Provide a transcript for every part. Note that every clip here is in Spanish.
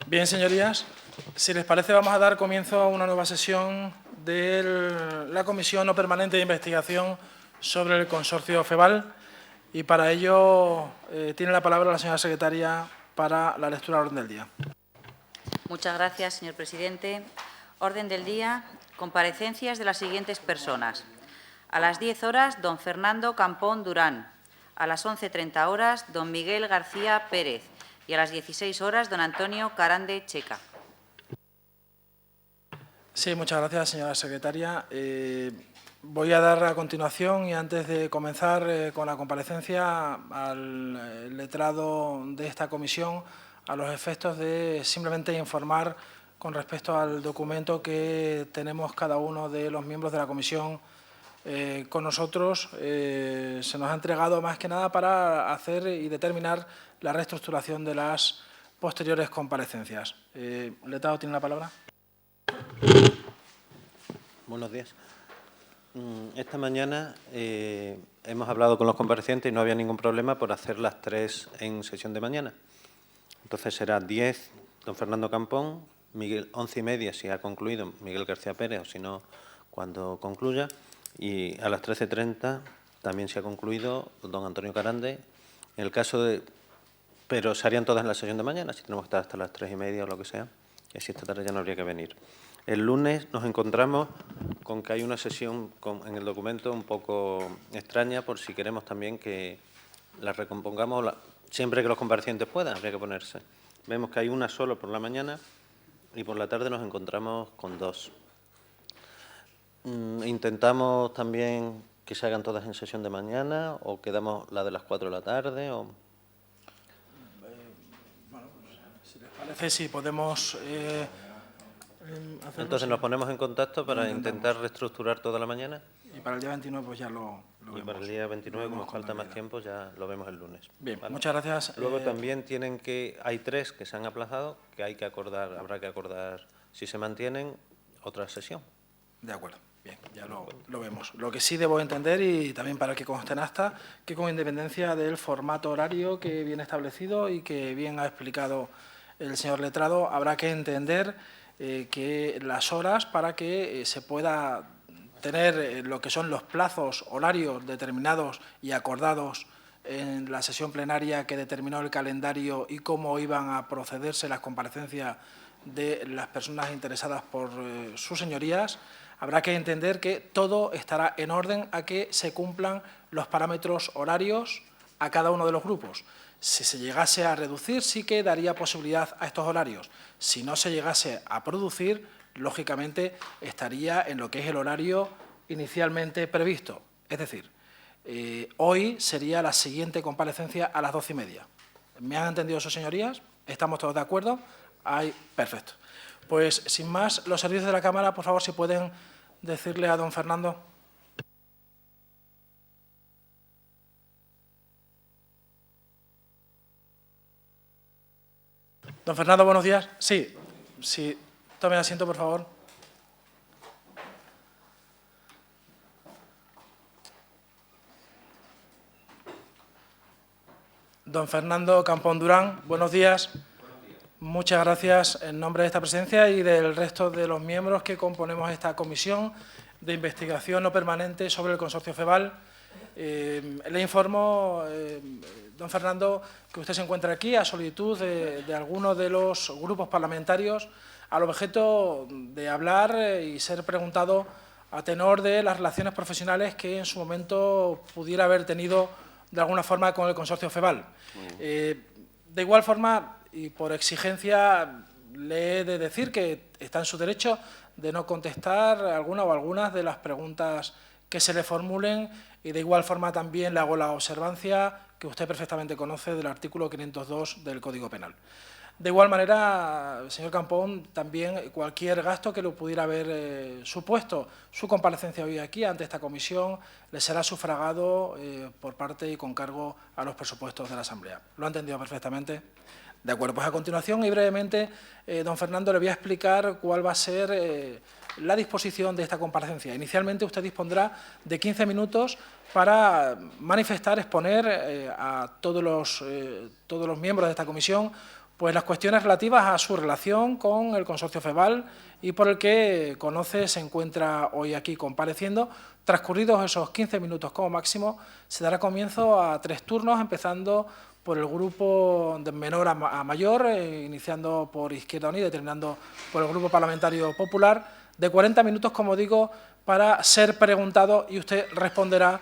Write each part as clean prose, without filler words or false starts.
Bien, señorías, si les parece vamos a dar comienzo a una nueva sesión de la Comisión No Permanente de Investigación sobre el Consorcio FEVAL y para ello tiene la palabra la señora secretaria para la lectura del orden del día. Muchas gracias, señor presidente. Orden del día, comparecencias de las siguientes personas. A las 10 horas, don Fernando Campón Durán. A las 11:30 horas, don Miguel García Pérez. Y a las 16 horas, don Antonio Carande Checa. Sí, muchas gracias, señora secretaria. Voy a dar a continuación y antes de comenzar con la comparecencia al letrado de esta comisión a los efectos de simplemente informar con respecto al documento que tenemos cada uno de los miembros de la comisión con nosotros. Se nos ha entregado más que nada para hacer y determinar la reestructuración de las posteriores comparecencias. Letrado, ¿tiene la palabra? Buenos días. Esta mañana hemos hablado con los comparecientes y no había ningún problema por hacer las 3 en sesión de mañana. Entonces será 10, don Fernando Campón, Miguel, 11:30 si ha concluido Miguel García Pérez o si no, cuando concluya. Y a las 13:30 también se ha concluido don Antonio Carande. En el caso de... Pero se harían todas en la sesión de mañana, si tenemos que estar hasta las 3:30 o lo que sea. Y así esta tarde ya no habría que venir. El lunes nos encontramos con que hay una sesión en el documento un poco extraña, por si queremos también que la recompongamos siempre que los comparecientes puedan, habría que ponerse. Vemos que hay una solo por la mañana y por la tarde nos encontramos con 2. Intentamos también que se hagan todas en sesión de mañana o quedamos la de las 4 de la tarde. O... Bueno, si les parece, sí, podemos... Entonces nos ponemos en contacto para intentar reestructurar toda la mañana. Y para el día 29 pues ya lo vemos. Y para el día 29, como falta más tiempo, ya lo vemos el lunes. Bien, ¿vale? Muchas gracias. Luego también hay 3 que se han aplazado, que hay que acordar, habrá que acordar si se mantienen otra sesión. De acuerdo. Bien, ya lo vemos. Lo que sí debo entender, y también para que conste en acta, que con independencia del formato horario que viene establecido y que bien ha explicado el señor letrado, habrá que entender que las horas para que se pueda tener lo que son los plazos horarios determinados y acordados en la sesión plenaria que determinó el calendario y cómo iban a procederse las comparecencias de las personas interesadas por sus señorías, habrá que entender que todo estará en orden a que se cumplan los parámetros horarios a cada uno de los grupos. Si se llegase a reducir, sí que daría posibilidad a estos horarios. Si no se llegase a producir, lógicamente estaría en lo que es el horario inicialmente previsto. Es decir, hoy sería la siguiente comparecencia a las 12:30. ¿Me han entendido sus señorías? ¿Estamos todos de acuerdo? Perfecto. Pues, sin más, los servicios de la Cámara, por favor, si pueden decirle a don Fernando. Don Fernando, buenos días. Sí, tome asiento, por favor. Don Fernando Campón Durán, buenos días. Muchas gracias en nombre de esta presidencia y del resto de los miembros que componemos esta comisión de investigación no permanente sobre el consorcio FEVAL. Le informo, don Fernando, que usted se encuentra aquí a solicitud de algunos de los grupos parlamentarios al objeto de hablar y ser preguntado a tenor de las relaciones profesionales que en su momento pudiera haber tenido de alguna forma con el consorcio FEVAL. De igual forma, y por exigencia, le he de decir que está en su derecho de no contestar alguna o algunas de las preguntas que se le formulen y de igual forma también le hago la observancia que usted perfectamente conoce del artículo 502 del Código Penal. De igual manera, señor Campón, también cualquier gasto que le pudiera haber supuesto su comparecencia hoy aquí ante esta comisión le será sufragado por parte y con cargo a los presupuestos de la Asamblea. ¿Lo ha entendido perfectamente? De acuerdo, pues a continuación y brevemente, don Fernando, le voy a explicar cuál va a ser la disposición de esta comparecencia. Inicialmente usted dispondrá de 15 minutos para manifestar, exponer a todos los miembros de esta comisión Pues las cuestiones relativas a su relación con el consorcio FEVAL y por el que conoce se encuentra hoy aquí compareciendo. Transcurridos esos 15 minutos como máximo, se dará comienzo a 3 turnos, empezando por el grupo de menor a mayor, iniciando por Izquierda Unida y terminando por el Grupo Parlamentario Popular, de 40 minutos, como digo, para ser preguntado y usted responderá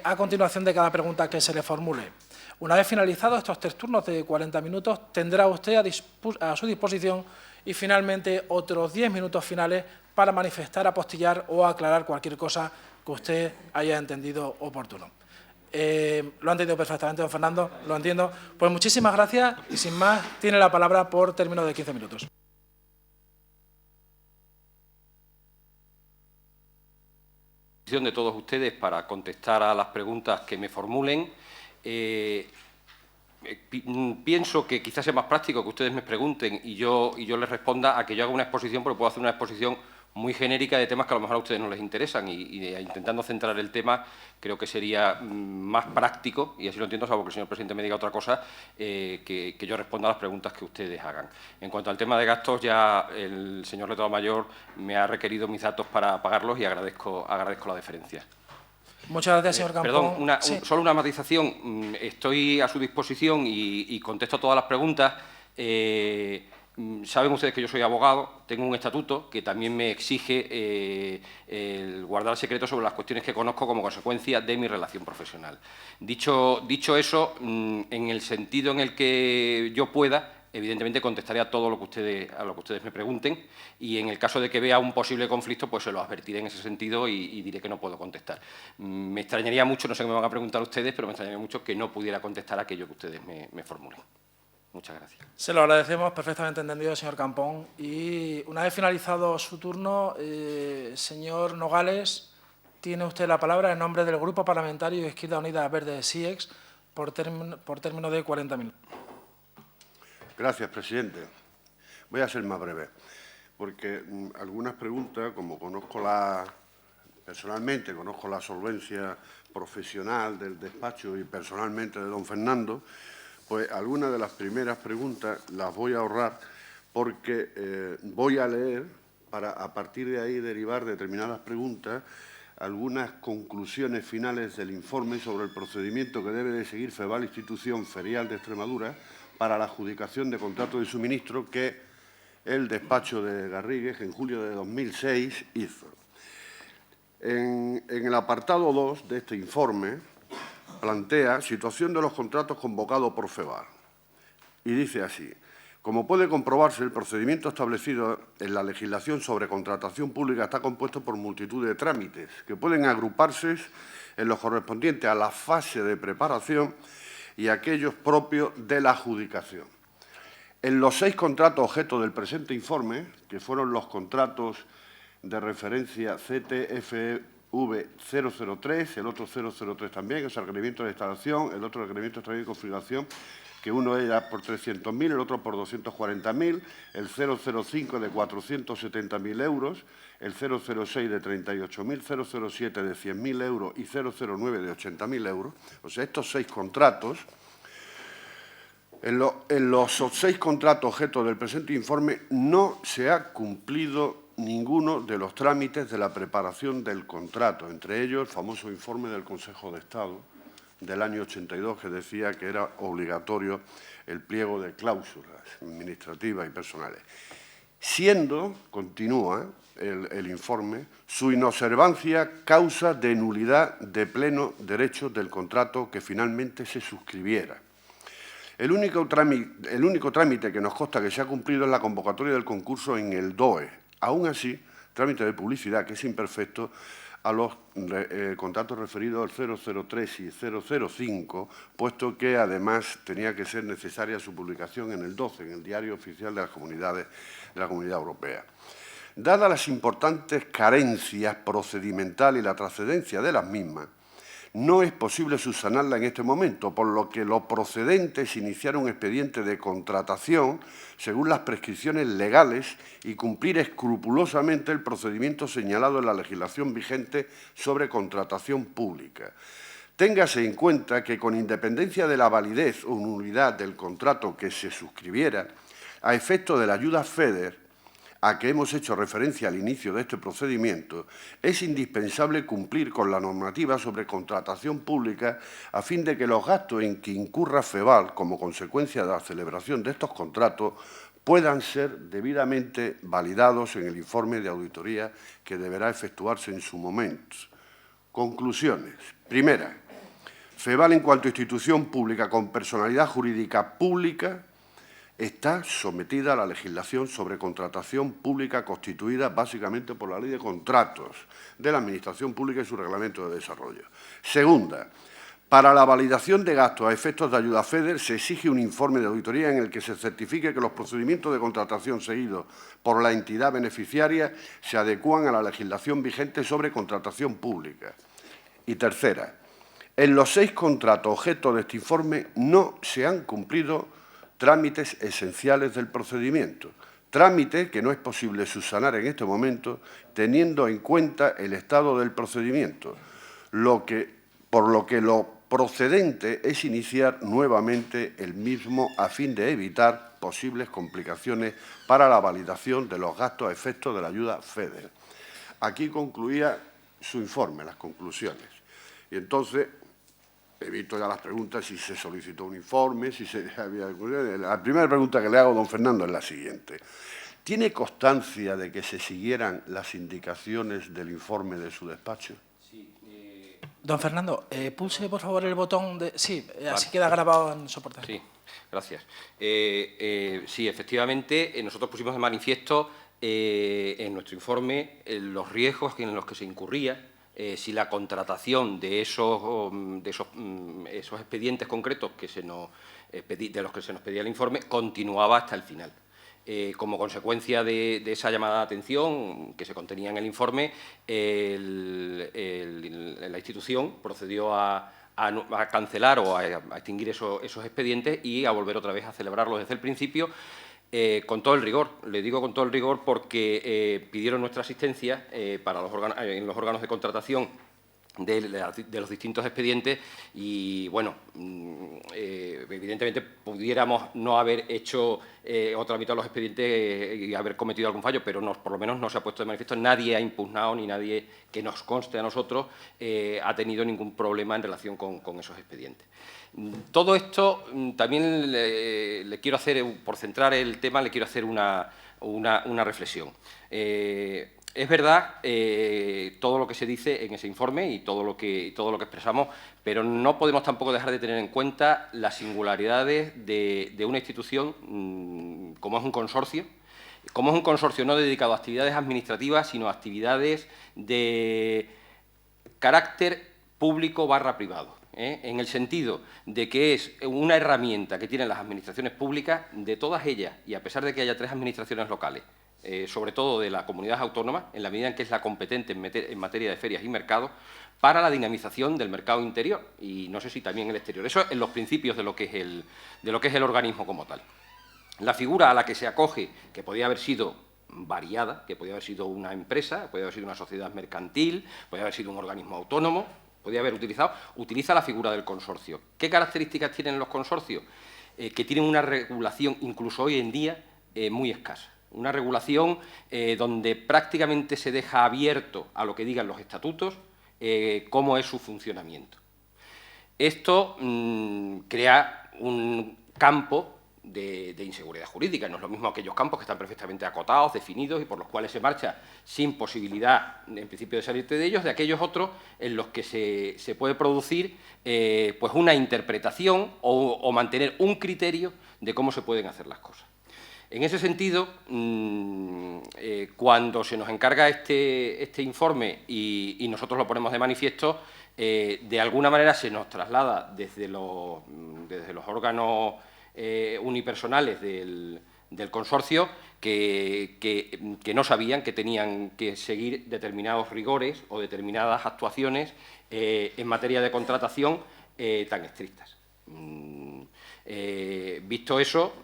a continuación de cada pregunta que se le formule. Una vez finalizados estos 3 turnos de 40 minutos, tendrá usted a su disposición y finalmente otros 10 minutos finales para manifestar, apostillar o aclarar cualquier cosa que usted haya entendido oportuno. Lo ha entendido perfectamente, don Fernando, lo entiendo. Pues muchísimas gracias y sin más tiene la palabra por término de 15 minutos. De todos ustedes para contestar a las preguntas que me formulen. Pienso que quizás sea más práctico que ustedes me pregunten y yo les responda a que yo haga una exposición, porque puedo hacer una exposición muy genérica de temas que a lo mejor a ustedes no les interesan y intentando centrar el tema creo que sería más práctico, y así lo entiendo, salvo que el señor presidente me diga otra cosa, que yo responda a las preguntas que ustedes hagan. En cuanto al tema de gastos, ya el señor letrado mayor me ha requerido mis datos para pagarlos y agradezco la deferencia. Muchas gracias, señor Campón. Perdón, solo una matización. Estoy a su disposición y contesto todas las preguntas. Saben ustedes que yo soy abogado, tengo un estatuto que también me exige el guardar secreto sobre las cuestiones que conozco como consecuencia de mi relación profesional. Dicho eso, en el sentido en el que yo pueda, evidentemente contestaré a todo lo que ustedes me pregunten y en el caso de que vea un posible conflicto, pues se lo advertiré en ese sentido y diré que no puedo contestar. Me extrañaría mucho, no sé qué me van a preguntar ustedes, pero me extrañaría mucho que no pudiera contestar aquello que ustedes me formulen. Muchas gracias. Se lo agradecemos, perfectamente entendido, señor Campón. Y una vez finalizado su turno, señor Nogales, tiene usted la palabra en nombre del Grupo Parlamentario Izquierda Unida Verde SIEX por término de 40 minutos. Gracias, presidente. Voy a ser más breve, porque algunas preguntas, como personalmente conozco la solvencia profesional del despacho y personalmente de don Fernando, pues algunas de las primeras preguntas las voy a ahorrar porque voy a leer para a partir de ahí derivar determinadas preguntas, algunas conclusiones finales del informe sobre el procedimiento que debe de seguir FEVAL Institución Ferial de Extremadura para la adjudicación de contratos de suministro que el despacho de Garrigues en julio de 2006 hizo. En el apartado 2 de este informe plantea situación de los contratos convocados por FEVAL y dice así: como puede comprobarse, el procedimiento establecido en la legislación sobre contratación pública está compuesto por multitud de trámites que pueden agruparse en los correspondientes a la fase de preparación y aquellos propios de la adjudicación. En los 6 contratos objeto del presente informe, que fueron los contratos de referencia CTFV 003, el otro 003 también, que es el requerimiento de instalación, el otro requerimiento de de configuración, que uno era por 300.000, el otro por 240.000, el 005 de 470.000 euros, el 006 de 38.000, 007 de 100.000 euros y 009 de 80.000 euros. O sea, estos 6 contratos, en los 6 contratos objeto del presente informe no se ha cumplido ninguno de los trámites de la preparación del contrato, entre ellos el famoso informe del Consejo de Estado del año 82 que decía que era obligatorio el pliego de cláusulas administrativas y personales. Siendo, continúa el informe, su inobservancia causa de nulidad de pleno derecho del contrato que finalmente se suscribiera. El único trámite que nos consta que se ha cumplido es la convocatoria del concurso en el DOE. Aún así, trámite de publicidad que es imperfecto a los contratos referidos al 003 y 005, puesto que además tenía que ser necesaria su publicación en el 12, en el Diario Oficial de las Comunidades de la Comunidad Europea. Dadas las importantes carencias procedimentales y la trascendencia de las mismas, no es posible subsanarla en este momento, por lo que lo procedente es iniciar un expediente de contratación según las prescripciones legales y cumplir escrupulosamente el procedimiento señalado en la legislación vigente sobre contratación pública. Téngase en cuenta que, con independencia de la validez o nulidad del contrato que se suscribiera, a efecto de la ayuda FEDER, a que hemos hecho referencia al inicio de este procedimiento, es indispensable cumplir con la normativa sobre contratación pública a fin de que los gastos en que incurra FEVAL como consecuencia de la celebración de estos contratos puedan ser debidamente validados en el informe de auditoría que deberá efectuarse en su momento. Conclusiones. Primera, FEVAL, en cuanto a institución pública con personalidad jurídica pública, está sometida a la legislación sobre contratación pública constituida básicamente por la Ley de Contratos de la Administración Pública y su Reglamento de Desarrollo. Segunda, para la validación de gastos a efectos de ayuda FEDER se exige un informe de auditoría en el que se certifique que los procedimientos de contratación seguidos por la entidad beneficiaria se adecúan a la legislación vigente sobre contratación pública. Y tercera, en los 6 contratos objeto de este informe no se han cumplido trámites esenciales del procedimiento, trámite que no es posible subsanar en este momento teniendo en cuenta el estado del procedimiento, por lo que lo procedente es iniciar nuevamente el mismo a fin de evitar posibles complicaciones para la validación de los gastos a efectos de la ayuda FEDER. Aquí concluía su informe, las conclusiones. Y entonces he visto ya las preguntas, si se solicitó un informe, si se había... La primera pregunta que le hago, don Fernando, es la siguiente. ¿Tiene constancia de que se siguieran las indicaciones del informe de su despacho? Sí. Don Fernando, pulse, por favor, el botón de... Sí, Vale. así queda grabado en soporte. Sí, gracias. Sí, efectivamente, nosotros pusimos de manifiesto en nuestro informe los riesgos en los que se incurría si la contratación de esos expedientes concretos que de los que se nos pedía el informe continuaba hasta el final. Como consecuencia de esa llamada de atención que se contenía en el informe, la institución procedió a cancelar o a extinguir esos expedientes y a volver otra vez a celebrarlos desde el principio, con todo el rigor. Le digo con todo el rigor porque pidieron nuestra asistencia en los órganos de contratación de los distintos expedientes y, bueno, evidentemente pudiéramos no haber hecho o tramitado los expedientes y haber cometido algún fallo, pero por lo menos no se ha puesto de manifiesto, nadie ha impugnado ni nadie que nos conste a nosotros ha tenido ningún problema en relación con esos expedientes. Todo esto también le quiero hacer, por centrar el tema, le quiero hacer una reflexión. Es verdad todo lo que se dice en ese informe y todo lo que expresamos, pero no podemos tampoco dejar de tener en cuenta las singularidades de una institución como es un consorcio. Como es un consorcio no dedicado a actividades administrativas, sino a actividades de carácter público/privado. En el sentido de que es una herramienta que tienen las administraciones públicas, de todas ellas, y a pesar de que haya 3 administraciones locales, sobre todo de la comunidad autónoma, en la medida en que es la competente en materia de ferias y mercados, para la dinamización del mercado interior y no sé si también el exterior. Eso en los principios de lo que es el organismo como tal. La figura a la que se acoge, que podía haber sido variada, que podía haber sido una empresa, podía haber sido una sociedad mercantil, podía haber sido un organismo autónomo, podía haber utiliza la figura del consorcio. ¿Qué características tienen los consorcios? Que tienen una regulación, incluso hoy en día, muy escasa. Una regulación donde prácticamente se deja abierto a lo que digan los estatutos cómo es su funcionamiento. Esto crea un campo de inseguridad jurídica. No es lo mismo aquellos campos que están perfectamente acotados, definidos y por los cuales se marcha sin posibilidad, en principio, de salirte de ellos, de aquellos otros en los que se puede producir pues una interpretación o mantener un criterio de cómo se pueden hacer las cosas. En ese sentido, cuando se nos encarga este informe y nosotros lo ponemos de manifiesto, de alguna manera se nos traslada desde los órganos unipersonales del consorcio que no sabían que tenían que seguir determinados rigores o determinadas actuaciones en materia de contratación tan estrictas. Visto eso,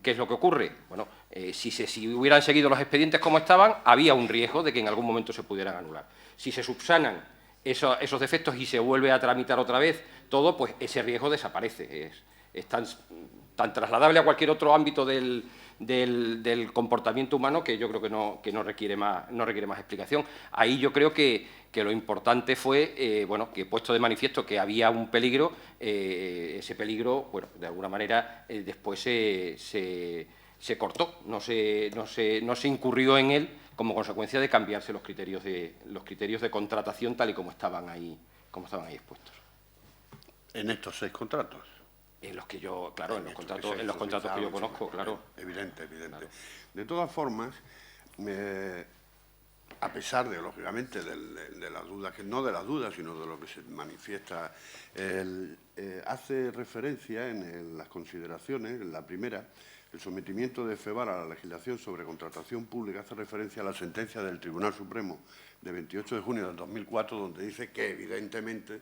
¿qué es lo que ocurre? Bueno, si hubieran seguido los expedientes como estaban, había un riesgo de que en algún momento se pudieran anular. Si se subsanan esos defectos y se vuelve a tramitar otra vez todo, pues ese riesgo desaparece. Es tan trasladable a cualquier otro ámbito del comportamiento humano que yo creo que no requiere más explicación. Ahí yo creo que lo importante fue, bueno, que he puesto de manifiesto que había un peligro, ese peligro, bueno, de alguna manera después se cortó, no se incurrió en él como consecuencia de cambiarse los criterios de contratación tal y como estaban ahí expuestos. En estos 6 contratos. En los que yo, claro, en los contratos que yo conozco, claro. Evidente. Claro. De todas formas, a pesar de, lógicamente, de las dudas, que no de las dudas, sino de lo que se manifiesta, hace referencia en las consideraciones, en la primera, el sometimiento de FEBAR a la legislación sobre contratación pública hace referencia a la sentencia del Tribunal Supremo de 28 de junio del 2004, donde dice que, evidentemente,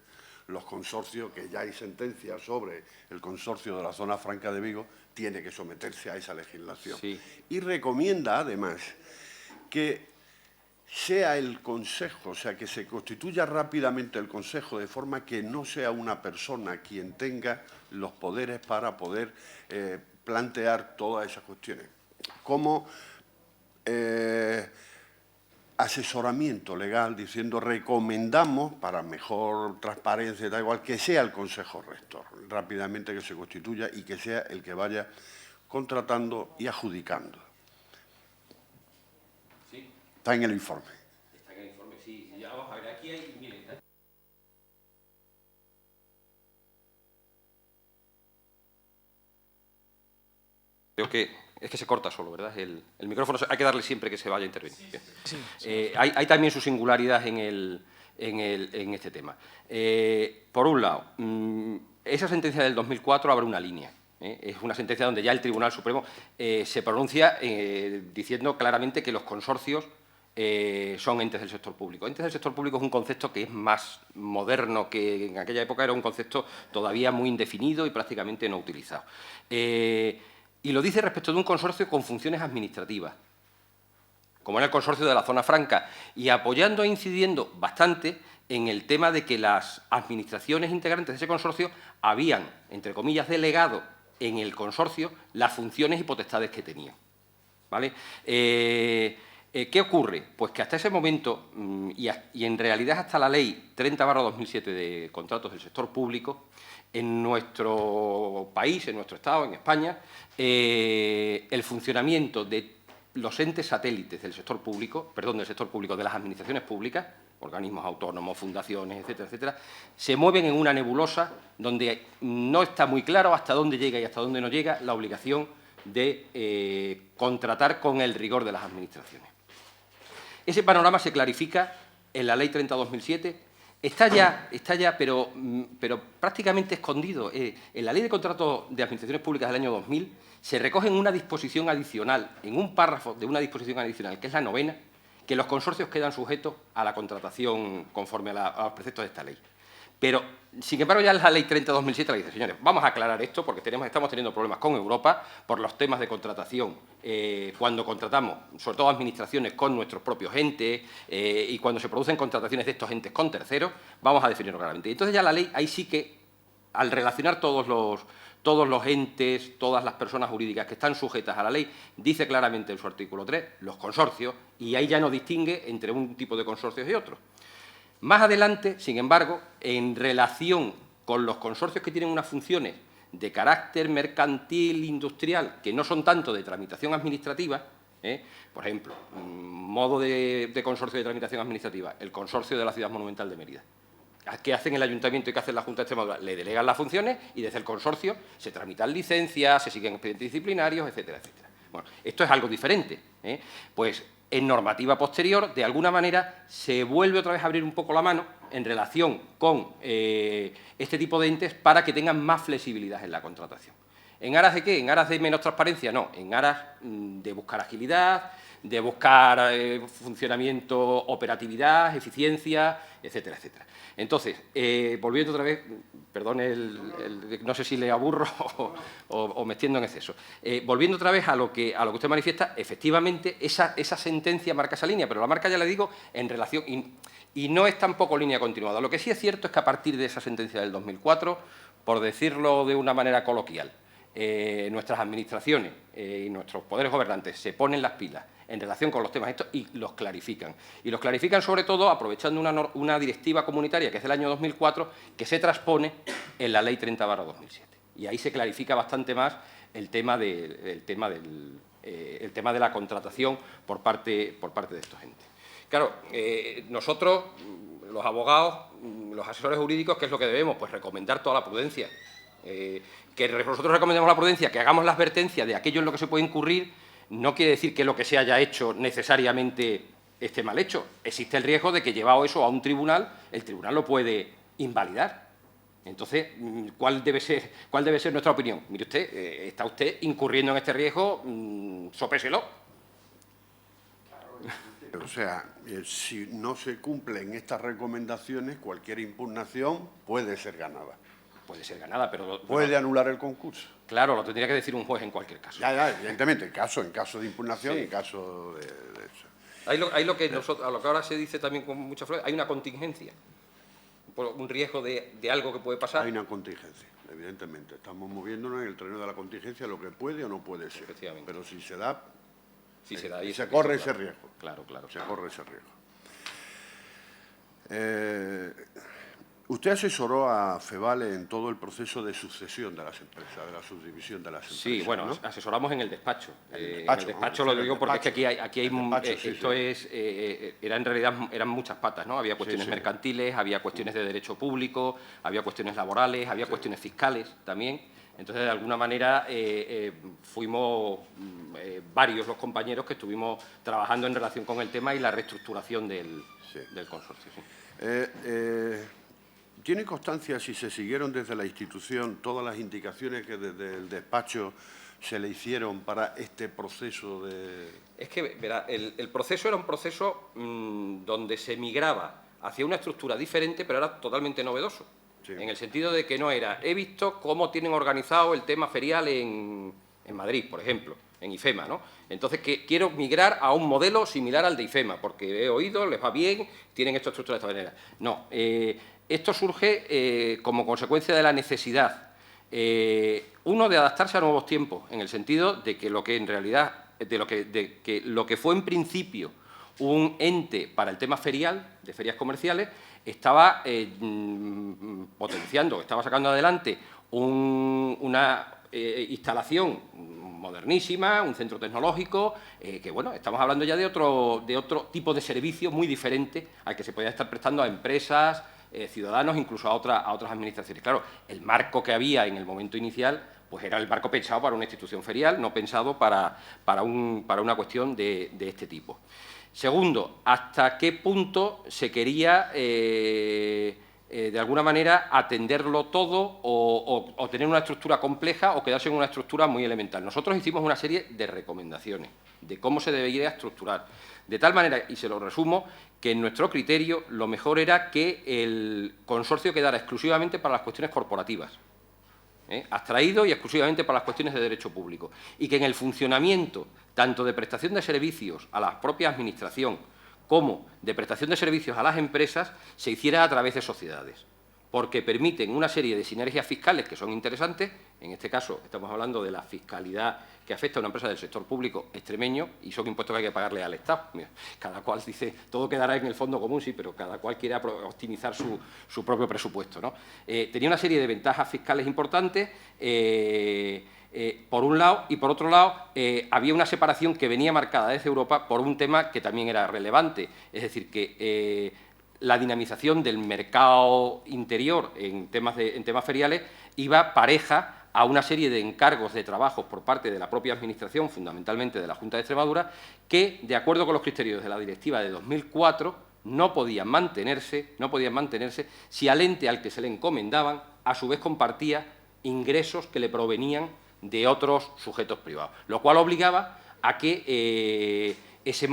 los consorcios, que ya hay sentencia sobre el consorcio de la Zona Franca de Vigo, tiene que someterse a esa legislación. Sí. Y recomienda, además, que sea el Consejo, o sea, que se constituya rápidamente el Consejo de forma que no sea una persona quien tenga los poderes para poder plantear todas esas cuestiones. Como asesoramiento legal, diciendo recomendamos, para mejor transparencia y tal igual, que sea el Consejo Rector, rápidamente que se constituya y que sea el que vaya contratando y adjudicando. Sí. Está en el informe. Está en el informe, sí. Ya vamos a ver, aquí hay, miren, creo que es que se corta solo, ¿verdad? El micrófono hay que darle siempre que se vaya a intervenir. Sí. Hay también su singularidad en este tema. Por un lado, esa sentencia del 2004 abre una línea. Es una sentencia donde ya el Tribunal Supremo se pronuncia diciendo claramente que los consorcios son entes del sector público. Entes del sector público es un concepto que es más moderno, que en aquella época era un concepto todavía muy indefinido y prácticamente no utilizado. Y lo dice respecto de un consorcio con funciones administrativas, como era el consorcio de la Zona Franca, y apoyando e incidiendo bastante en el tema de que las administraciones integrantes de ese consorcio habían, entre comillas, delegado en el consorcio las funciones y potestades que tenían. ¿Vale? ¿Qué ocurre? Pues que hasta ese momento, y en realidad hasta la Ley 30/2007 de contratos del sector público, en nuestro país, en nuestro Estado, en España, el funcionamiento de los entes satélites del sector público, de las administraciones públicas, organismos autónomos, fundaciones, etcétera, etcétera, se mueven en una nebulosa donde no está muy claro hasta dónde llega y hasta dónde no llega la obligación de contratar con el rigor de las administraciones. Ese panorama se clarifica en la Ley 30/2007. Está ya, pero prácticamente escondido. En la Ley de Contratos de Administraciones Públicas del año 2000 se recoge en una disposición adicional, en un párrafo de una disposición adicional, que es la 9ª, que los consorcios quedan sujetos a la contratación conforme a los preceptos de esta ley. Pero, sin embargo, ya la Ley 30/2007 le dice, señores, vamos a aclarar esto porque estamos teniendo problemas con Europa por los temas de contratación. Cuando contratamos, sobre todo administraciones con nuestros propios entes y cuando se producen contrataciones de estos entes con terceros, vamos a definirlo claramente. Entonces ya la ley, ahí sí que, al relacionar todos los entes, todas las personas jurídicas que están sujetas a la ley, dice claramente en su artículo 3, los consorcios, y ahí ya no distingue entre un tipo de consorcios y otro. Más adelante, sin embargo, en relación con los consorcios que tienen unas funciones de carácter mercantil, industrial, que no son tanto de tramitación administrativa, por ejemplo, modo de consorcio de tramitación administrativa, el consorcio de la Ciudad Monumental de Mérida. ¿Qué hacen el Ayuntamiento y qué hace la Junta de Extremadura? Le delegan las funciones y desde el consorcio se tramitan licencias, se siguen expedientes disciplinarios, etcétera, etcétera. Bueno, esto es algo diferente. Pues en normativa posterior, de alguna manera, se vuelve otra vez a abrir un poco la mano en relación con este tipo de entes para que tengan más flexibilidad en la contratación. ¿En aras de qué? ¿En aras de menos transparencia? No, en aras de buscar agilidad, de buscar funcionamiento, operatividad, eficiencia, etcétera, etcétera. Entonces, volviendo otra vez, perdón, no sé si le aburro o me extiendo en exceso. Volviendo otra vez a lo que usted manifiesta, efectivamente, esa sentencia marca esa línea, pero la marca, ya le digo, en relación... Y no es tampoco línea continuada. Lo que sí es cierto es que a partir de esa sentencia del 2004, por decirlo de una manera coloquial, nuestras administraciones y nuestros poderes gobernantes se ponen las pilas en relación con los temas estos y los clarifican. Y los clarifican sobre todo aprovechando una directiva comunitaria que es del año 2004 que se transpone en la Ley 30/2007. Y ahí se clarifica bastante más el tema de la contratación por parte de estos entes. Claro, nosotros, los abogados, los asesores jurídicos, ¿qué es lo que debemos? Pues recomendar toda la prudencia. Que nosotros recomendemos la prudencia, que hagamos la advertencia de aquello en lo que se puede incurrir, no quiere decir que lo que se haya hecho necesariamente esté mal hecho. Existe el riesgo de que, llevado eso a un tribunal, el tribunal lo puede invalidar. Entonces, ¿cuál debe ser nuestra opinión? Mire usted, está usted incurriendo en este riesgo, sopéselo. O sea, si no se cumplen estas recomendaciones, cualquier impugnación puede ser ganada. Puede ser ganada, pero... Puede anular el concurso. Claro, lo tendría que decir un juez en cualquier caso. Ya, evidentemente, en caso de impugnación, sí. En caso de eso. Hay lo que nosotros, a lo que ahora se dice también con mucha frecuencia, hay una contingencia, un riesgo de algo que puede pasar. Hay una contingencia, evidentemente. Estamos moviéndonos en el terreno de la contingencia, lo que puede o no puede ser. Efectivamente. Pero si se da... Sí, se da, y se corre ese riesgo. Claro. Se corre ese riesgo. Usted asesoró a FEVALE en todo el proceso de sucesión de las empresas, de la subdivisión de las empresas. Sí, bueno, ¿no? Asesoramos en el despacho. En el despacho lo digo porque es que aquí hay en realidad eran muchas patas, ¿no? Había cuestiones mercantiles, había cuestiones de derecho público, había cuestiones laborales, había cuestiones fiscales también. Entonces, de alguna manera, fuimos varios los compañeros que estuvimos trabajando en relación con el tema y la reestructuración del consorcio. Sí. ¿Tiene constancia si se siguieron desde la institución todas las indicaciones que desde el despacho se le hicieron para este proceso de...? Es que, verá, el proceso era un proceso donde se migraba hacia una estructura diferente, pero era totalmente novedoso. Sí. En el sentido de que no era... He visto cómo tienen organizado el tema ferial en Madrid, por ejemplo, en IFEMA, ¿no? Entonces, que quiero migrar a un modelo similar al de IFEMA, porque he oído, les va bien, tienen esta estructura de esta manera. No, esto surge como consecuencia de la necesidad, uno, de adaptarse a nuevos tiempos, en el sentido de que lo que en realidad, lo que fue en principio un ente para el tema ferial, de ferias comerciales, estaba potenciando, estaba sacando adelante una instalación modernísima, un centro tecnológico, que bueno, estamos hablando ya de otro tipo de servicio muy diferente al que se podía estar prestando a empresas, ciudadanos, incluso a otras administraciones. Claro, el marco que había en el momento inicial pues era el marco pensado para una institución ferial, no pensado para una cuestión de este tipo. Segundo, ¿hasta qué punto se quería, de alguna manera, atenderlo todo o tener una estructura compleja o quedarse en una estructura muy elemental? Nosotros hicimos una serie de recomendaciones de cómo se debería estructurar. De tal manera, y se lo resumo, que en nuestro criterio lo mejor era que el consorcio quedara exclusivamente para las cuestiones corporativas, abstraído y exclusivamente para las cuestiones de derecho público, y que en el funcionamiento tanto de prestación de servicios a la propia administración como de prestación de servicios a las empresas se hiciera a través de sociedades, porque permiten una serie de sinergias fiscales que son interesantes. En este caso estamos hablando de la fiscalidad que afecta a una empresa del sector público extremeño y son impuestos que hay que pagarle al Estado. Mira, cada cual dice, todo quedará en el fondo común, sí, pero cada cual quiere optimizar su propio presupuesto, ¿no? Tenía una serie de ventajas fiscales importantes, por un lado, y por otro lado había una separación que venía marcada desde Europa por un tema que también era relevante, es decir, que la dinamización del mercado interior en temas feriales iba pareja a una serie de encargos de trabajos por parte de la propia Administración, fundamentalmente de la Junta de Extremadura, que, de acuerdo con los criterios de la Directiva de 2004, no podían mantenerse si al ente al que se le encomendaban, a su vez compartía ingresos que le provenían de otros sujetos privados, lo cual obligaba a que ese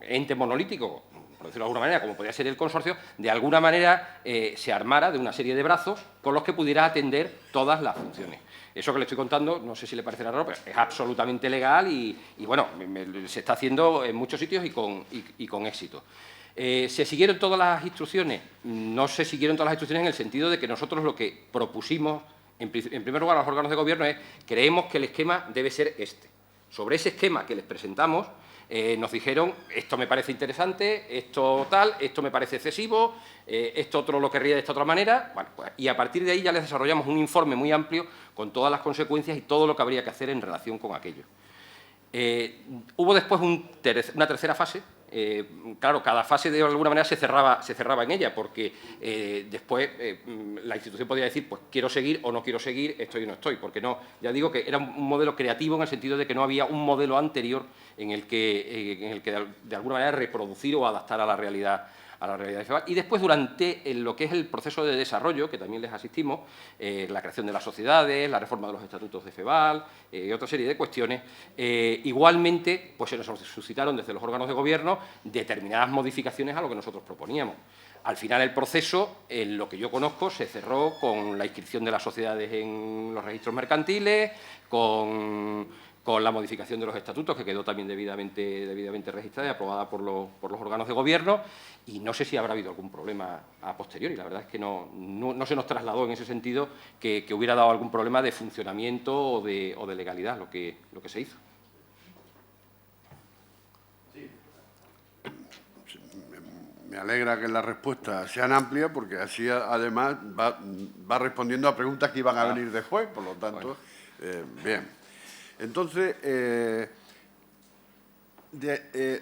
ente monolítico, por decirlo de alguna manera, como podría ser el consorcio, de alguna manera se armara de una serie de brazos con los que pudiera atender todas las funciones. Eso que le estoy contando, no sé si le parecerá raro, pero es absolutamente legal y bueno, se está haciendo en muchos sitios y con éxito. ¿Se siguieron todas las instrucciones? No se siguieron todas las instrucciones en el sentido de que nosotros lo que propusimos, en primer lugar, a los órganos de gobierno es: creemos que el esquema debe ser este. Sobre ese esquema que les presentamos, nos dijeron: esto me parece interesante, esto tal, esto me parece excesivo, esto otro lo querría de esta otra manera. Bueno, pues, y a partir de ahí ya les desarrollamos un informe muy amplio con todas las consecuencias y todo lo que habría que hacer en relación con aquello. Hubo después una tercera fase. Claro, cada fase de alguna manera se cerraba en ella, porque después la institución podía decir: pues quiero seguir o no quiero seguir, estoy o no estoy, porque no, ya digo que era un modelo creativo en el sentido de que no había un modelo anterior en el que de alguna manera reproducir o adaptar a la realidad de FEVAL. Y después, durante lo que es el proceso de desarrollo, que también les asistimos, la creación de las sociedades, la reforma de los estatutos de FEVAL y otra serie de cuestiones, igualmente pues se nos suscitaron desde los órganos de gobierno determinadas modificaciones a lo que nosotros proponíamos. Al final el proceso, en lo que yo conozco, se cerró con la inscripción de las sociedades en los registros mercantiles, con la modificación de los estatutos, que quedó también debidamente registrada y aprobada por los órganos de gobierno, y no sé si habrá habido algún problema a posteriori. La verdad es que no se nos trasladó en ese sentido que hubiera dado algún problema de funcionamiento o de legalidad lo que se hizo. Me alegra que las respuestas sean amplias, porque así, además, va respondiendo a preguntas que iban a venir después, por lo tanto, bueno. Bien. Entonces,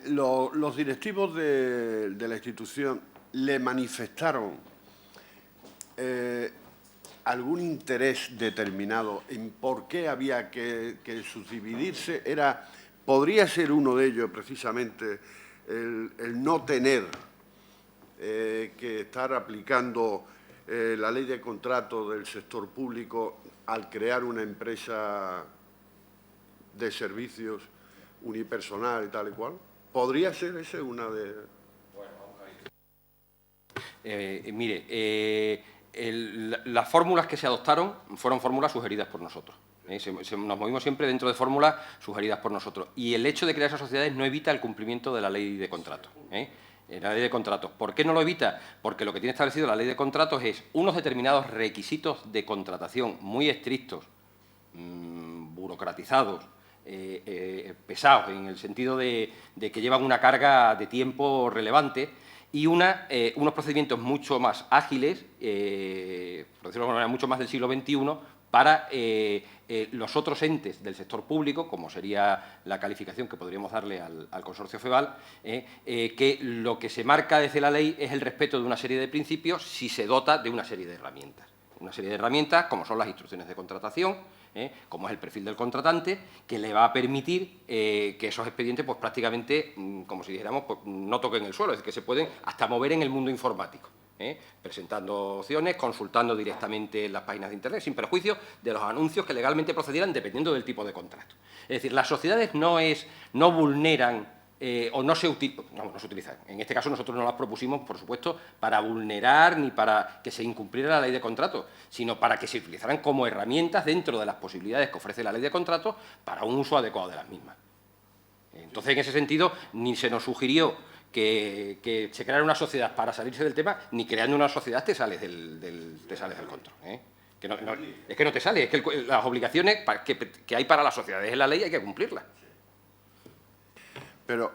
los directivos de la institución le manifestaron algún interés determinado en por qué había que subdividirse. Podría ser uno de ellos, precisamente, el no tener que estar aplicando la ley de contrato del sector público al crear una empresa de servicios unipersonal y tal y cual. ¿Podría ser ese una de...? Bueno, vamos a ver. Mire, las fórmulas que se adoptaron fueron fórmulas sugeridas por nosotros. Nos movimos siempre dentro de fórmulas sugeridas por nosotros. Y el hecho de crear esas sociedades no evita el cumplimiento de la ley de contratos. La ley de contratos. ¿Por qué no lo evita? Porque lo que tiene establecido la ley de contratos es unos determinados requisitos de contratación muy estrictos, burocratizados, pesados, en el sentido de que llevan una carga de tiempo relevante, y unos procedimientos mucho más ágiles, por decirlo de alguna manera, mucho más del siglo XXI, para los otros entes del sector público, como sería la calificación que podríamos darle al consorcio FEVAL, que lo que se marca desde la ley es el respeto de una serie de principios si se dota de una serie de herramientas. Una serie de herramientas como son las instrucciones de contratación, como es el perfil del contratante, que le va a permitir que esos expedientes, pues prácticamente, como si dijéramos, pues, no toquen el suelo, es decir, que se pueden hasta mover en el mundo informático. Presentando opciones, consultando directamente las páginas de Internet, sin perjuicio de los anuncios que legalmente procedieran dependiendo del tipo de contrato. Es decir, las sociedades no vulneran o no se utilizan. En este caso nosotros no las propusimos, por supuesto, para vulnerar ni para que se incumpliera la ley de contrato, sino para que se utilizaran como herramientas dentro de las posibilidades que ofrece la ley de contrato para un uso adecuado de las mismas. Entonces, en ese sentido, ni se nos sugirió que se creara una sociedad para salirse del tema, ni creando una sociedad te sales del control. Es que no te sales, es que las obligaciones que hay para las sociedades en la ley hay que cumplirlas. Pero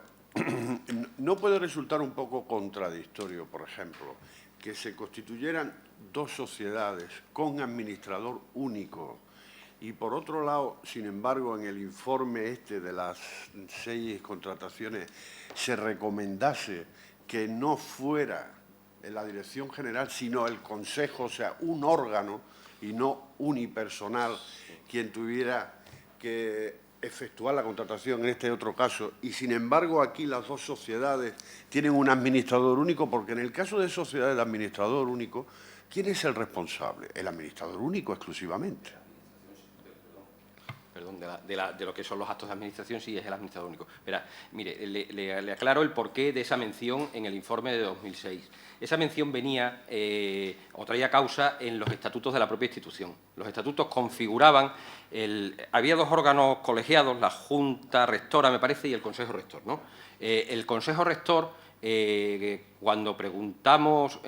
¿no puede resultar un poco contradictorio, por ejemplo, que se constituyeran dos sociedades con administrador único y, por otro lado, sin embargo, en el informe de las 6 contrataciones se recomendase que no fuera la dirección general, sino el consejo, o sea, un órgano y no unipersonal, quien tuviera que efectuar la contratación en este otro caso, y sin embargo aquí las dos sociedades tienen un administrador único? Porque en el caso de sociedades de administrador único, ¿quién es el responsable? El administrador único exclusivamente. perdón, de lo que son los actos de administración, sí es el administrador único. Verá, mire, le aclaro el porqué de esa mención en el informe de 2006. Esa mención venía o traía causa en los estatutos de la propia institución. Los estatutos configuraban, había dos órganos colegiados, la Junta Rectora, me parece, y el Consejo Rector, ¿no? El Consejo Rector, cuando preguntamos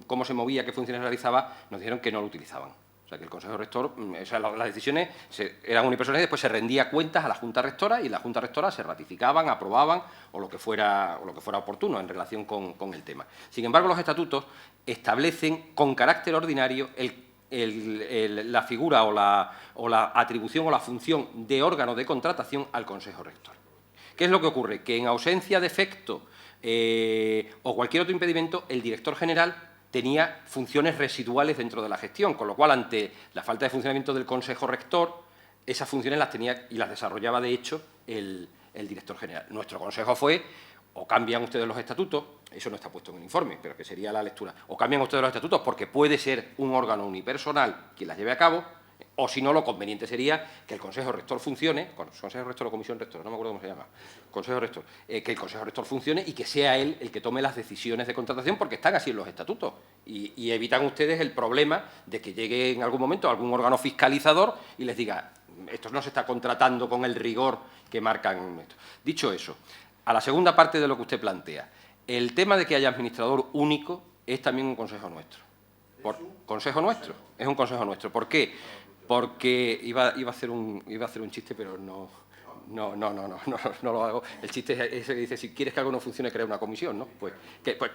cómo se movía, qué funciones realizaba, nos dijeron que no lo utilizaban. O sea, que el Consejo Rector, o sea, las decisiones eran unipersonales y después se rendía cuentas a la Junta Rectora y la Junta Rectora se ratificaban, aprobaban o lo que fuera oportuno en relación con el tema. Sin embargo, los estatutos establecen con carácter ordinario la figura o la atribución o la función de órgano de contratación al Consejo Rector. ¿Qué es lo que ocurre? Que en ausencia de efecto o cualquier otro impedimento, el director general tenía funciones residuales dentro de la gestión, con lo cual, ante la falta de funcionamiento del Consejo Rector, esas funciones las tenía y las desarrollaba, de hecho, el director general. Nuestro consejo fue, o cambian ustedes los estatutos, eso no está puesto en el informe, pero que sería la lectura, o cambian ustedes los estatutos porque puede ser un órgano unipersonal quien las lleve a cabo, o si no, lo conveniente sería que el Consejo Rector funcione, Consejo Rector o Comisión Rectora, no me acuerdo cómo se llama, Consejo Rector, que el Consejo Rector funcione y que sea él el que tome las decisiones de contratación, porque están así en los estatutos, y evitan ustedes el problema de que llegue en algún momento algún órgano fiscalizador y les diga, esto no se está contratando con el rigor que marcan esto. Dicho eso, a la segunda parte de lo que usted plantea, el tema de que haya administrador único es también un consejo nuestro. ¿Consejo nuestro? Es un consejo nuestro. ¿Por qué? Porque iba a hacer un chiste, pero no lo hago. El chiste es ese que dice, si quieres que algo no funcione, crea una comisión, ¿no? Pues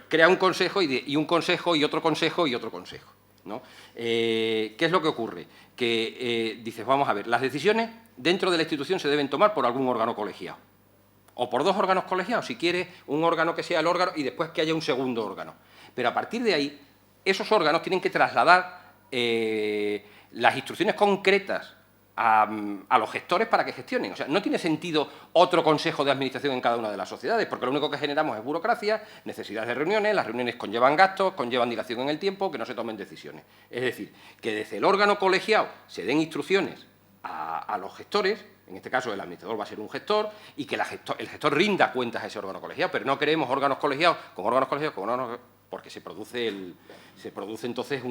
crea un consejo y un consejo y otro consejo y otro consejo, ¿no? ¿Qué es lo que ocurre? Que dices, vamos a ver, las decisiones dentro de la institución se deben tomar por algún órgano colegiado. O por dos órganos colegiados, si quieres un órgano que sea el órgano y después que haya un segundo órgano. Pero a partir de ahí, esos órganos tienen que trasladar las instrucciones concretas a los gestores para que gestionen. O sea, no tiene sentido otro consejo de administración en cada una de las sociedades, porque lo único que generamos es burocracia, necesidad de reuniones, las reuniones conllevan gastos, conllevan dilación en el tiempo, que no se tomen decisiones. Es decir, que desde el órgano colegiado se den instrucciones a los gestores, en este caso el administrador va a ser un gestor, y que el gestor rinda cuentas a ese órgano colegiado, pero no queremos órganos colegiados, porque se produce entonces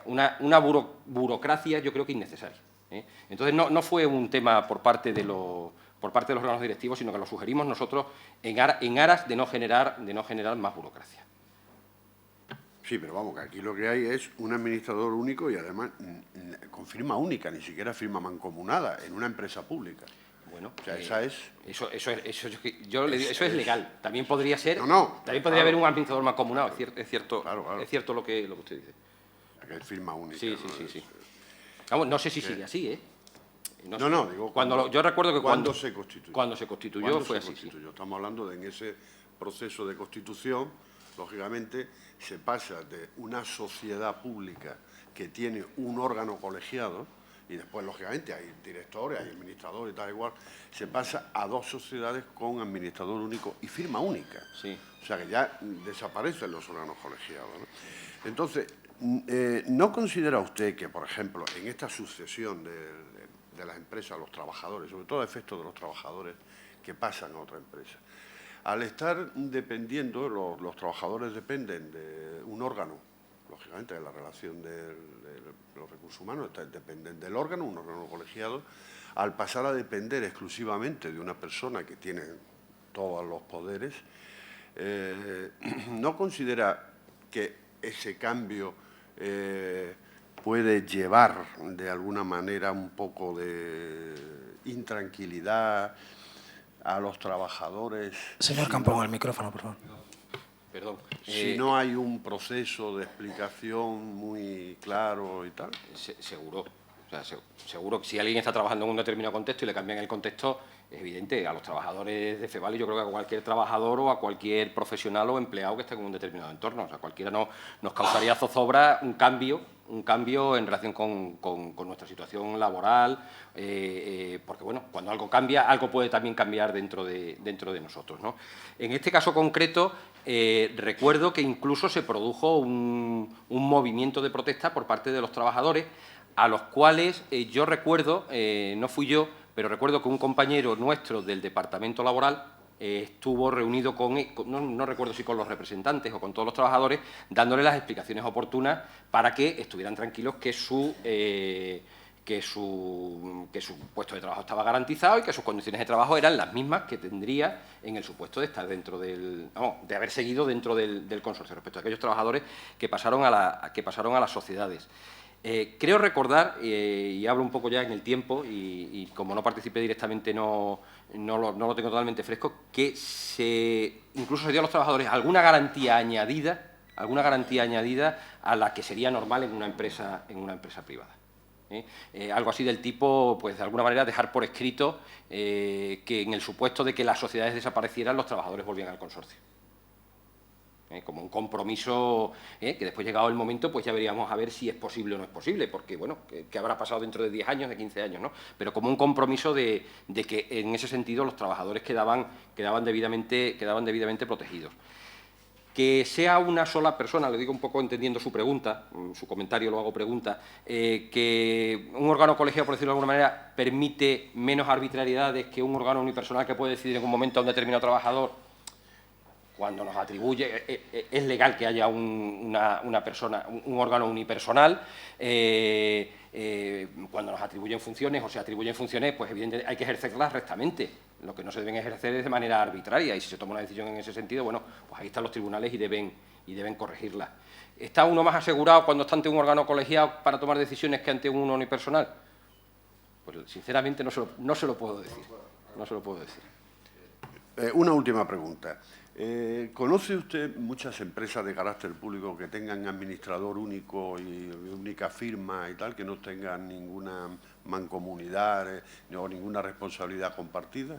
una burocracia, yo creo que innecesaria, ¿eh? Entonces no fue un tema por parte de los órganos directivos, sino que lo sugerimos nosotros en aras de no generar más burocracia. Sí, pero vamos, que aquí lo que hay es un administrador único y además con firma única, ni siquiera firma mancomunada, en una empresa pública. Bueno, o sea, esa es... Eso es legal. También podría ser... También podría claro. haber un administrador mancomunado, es cierto, claro. Es cierto lo que usted dice. Que es firma única. Sí. Vamos, no sé si sigue así, ¿eh? No, digo... Yo recuerdo que cuando se constituyó. Cuando se constituyó fue así. Sí. Estamos hablando de en ese proceso de constitución, lógicamente, se pasa de una sociedad pública que tiene un órgano colegiado, y después, lógicamente, hay directores, hay administradores y tal igual, se pasa a dos sociedades con administrador único y firma única. Sí. O sea, que ya desaparecen los órganos colegiados, ¿no? Entonces, ¿no considera usted que, por ejemplo, en esta sucesión de las empresas, los trabajadores, sobre todo a efectos de los trabajadores que pasan a otra empresa, al estar dependiendo, los trabajadores dependen de un órgano, lógicamente de la relación de los recursos humanos, dependen del órgano, un órgano colegiado, al pasar a depender exclusivamente de una persona que tiene todos los poderes, ¿no considera que ese cambio puede llevar de alguna manera un poco de intranquilidad a los trabajadores? Señor Campón, al micrófono, por favor. Perdón. Si no hay un proceso de explicación muy claro y tal. Seguro. O sea, seguro que si alguien está trabajando en un determinado contexto y le cambian el contexto, es evidente, a los trabajadores de FEVAL y yo creo que a cualquier trabajador o a cualquier profesional o empleado que esté en un determinado entorno. O sea, cualquiera nos causaría zozobra un cambio en relación con nuestra situación laboral, porque, bueno, cuando algo cambia, algo puede también cambiar dentro de nosotros, ¿no? En este caso concreto, recuerdo que incluso se produjo un movimiento de protesta por parte de los trabajadores a los cuales yo recuerdo, no fui yo, pero recuerdo que un compañero nuestro del Departamento Laboral estuvo reunido no recuerdo si con los representantes o con todos los trabajadores, dándole las explicaciones oportunas para que estuvieran tranquilos que su puesto de trabajo estaba garantizado y que sus condiciones de trabajo eran las mismas que tendría en el supuesto de estar dentro de haber seguido dentro del consorcio, respecto a aquellos trabajadores que pasaron a las sociedades. Creo recordar, y hablo un poco ya en el tiempo, y como no participé directamente no lo tengo totalmente fresco, que incluso se dio a los trabajadores alguna garantía añadida a la que sería normal en una empresa privada. Algo así del tipo, pues de alguna manera dejar por escrito que en el supuesto de que las sociedades desaparecieran, los trabajadores volvían al consorcio. Como un compromiso que después, llegado el momento, pues ya veríamos a ver si es posible o no es posible, porque, bueno, que habrá pasado dentro de 10 años, de 15 años, ¿no? Pero como un compromiso de que, en ese sentido, los trabajadores quedaban debidamente protegidos. Que sea una sola persona, le digo un poco entendiendo su pregunta, su comentario lo hago pregunta, que un órgano colegiado, por decirlo de alguna manera, permite menos arbitrariedades que un órgano unipersonal que puede decidir en un momento a un determinado trabajador. Cuando nos atribuye, es legal que haya un órgano unipersonal, cuando nos atribuyen funciones o se atribuyen funciones, pues evidentemente hay que ejercerlas rectamente. Lo que no se deben ejercer es de manera arbitraria, y si se toma una decisión en ese sentido, bueno, pues ahí están los tribunales y deben corregirla. ¿Está uno más asegurado cuando está ante un órgano colegiado para tomar decisiones que ante un unipersonal? Pues sinceramente no se lo puedo decir. No se lo puedo decir. Una última pregunta. ¿Conoce usted muchas empresas de carácter público que tengan administrador único y única firma y tal, que no tengan ninguna mancomunidad o ninguna responsabilidad compartida?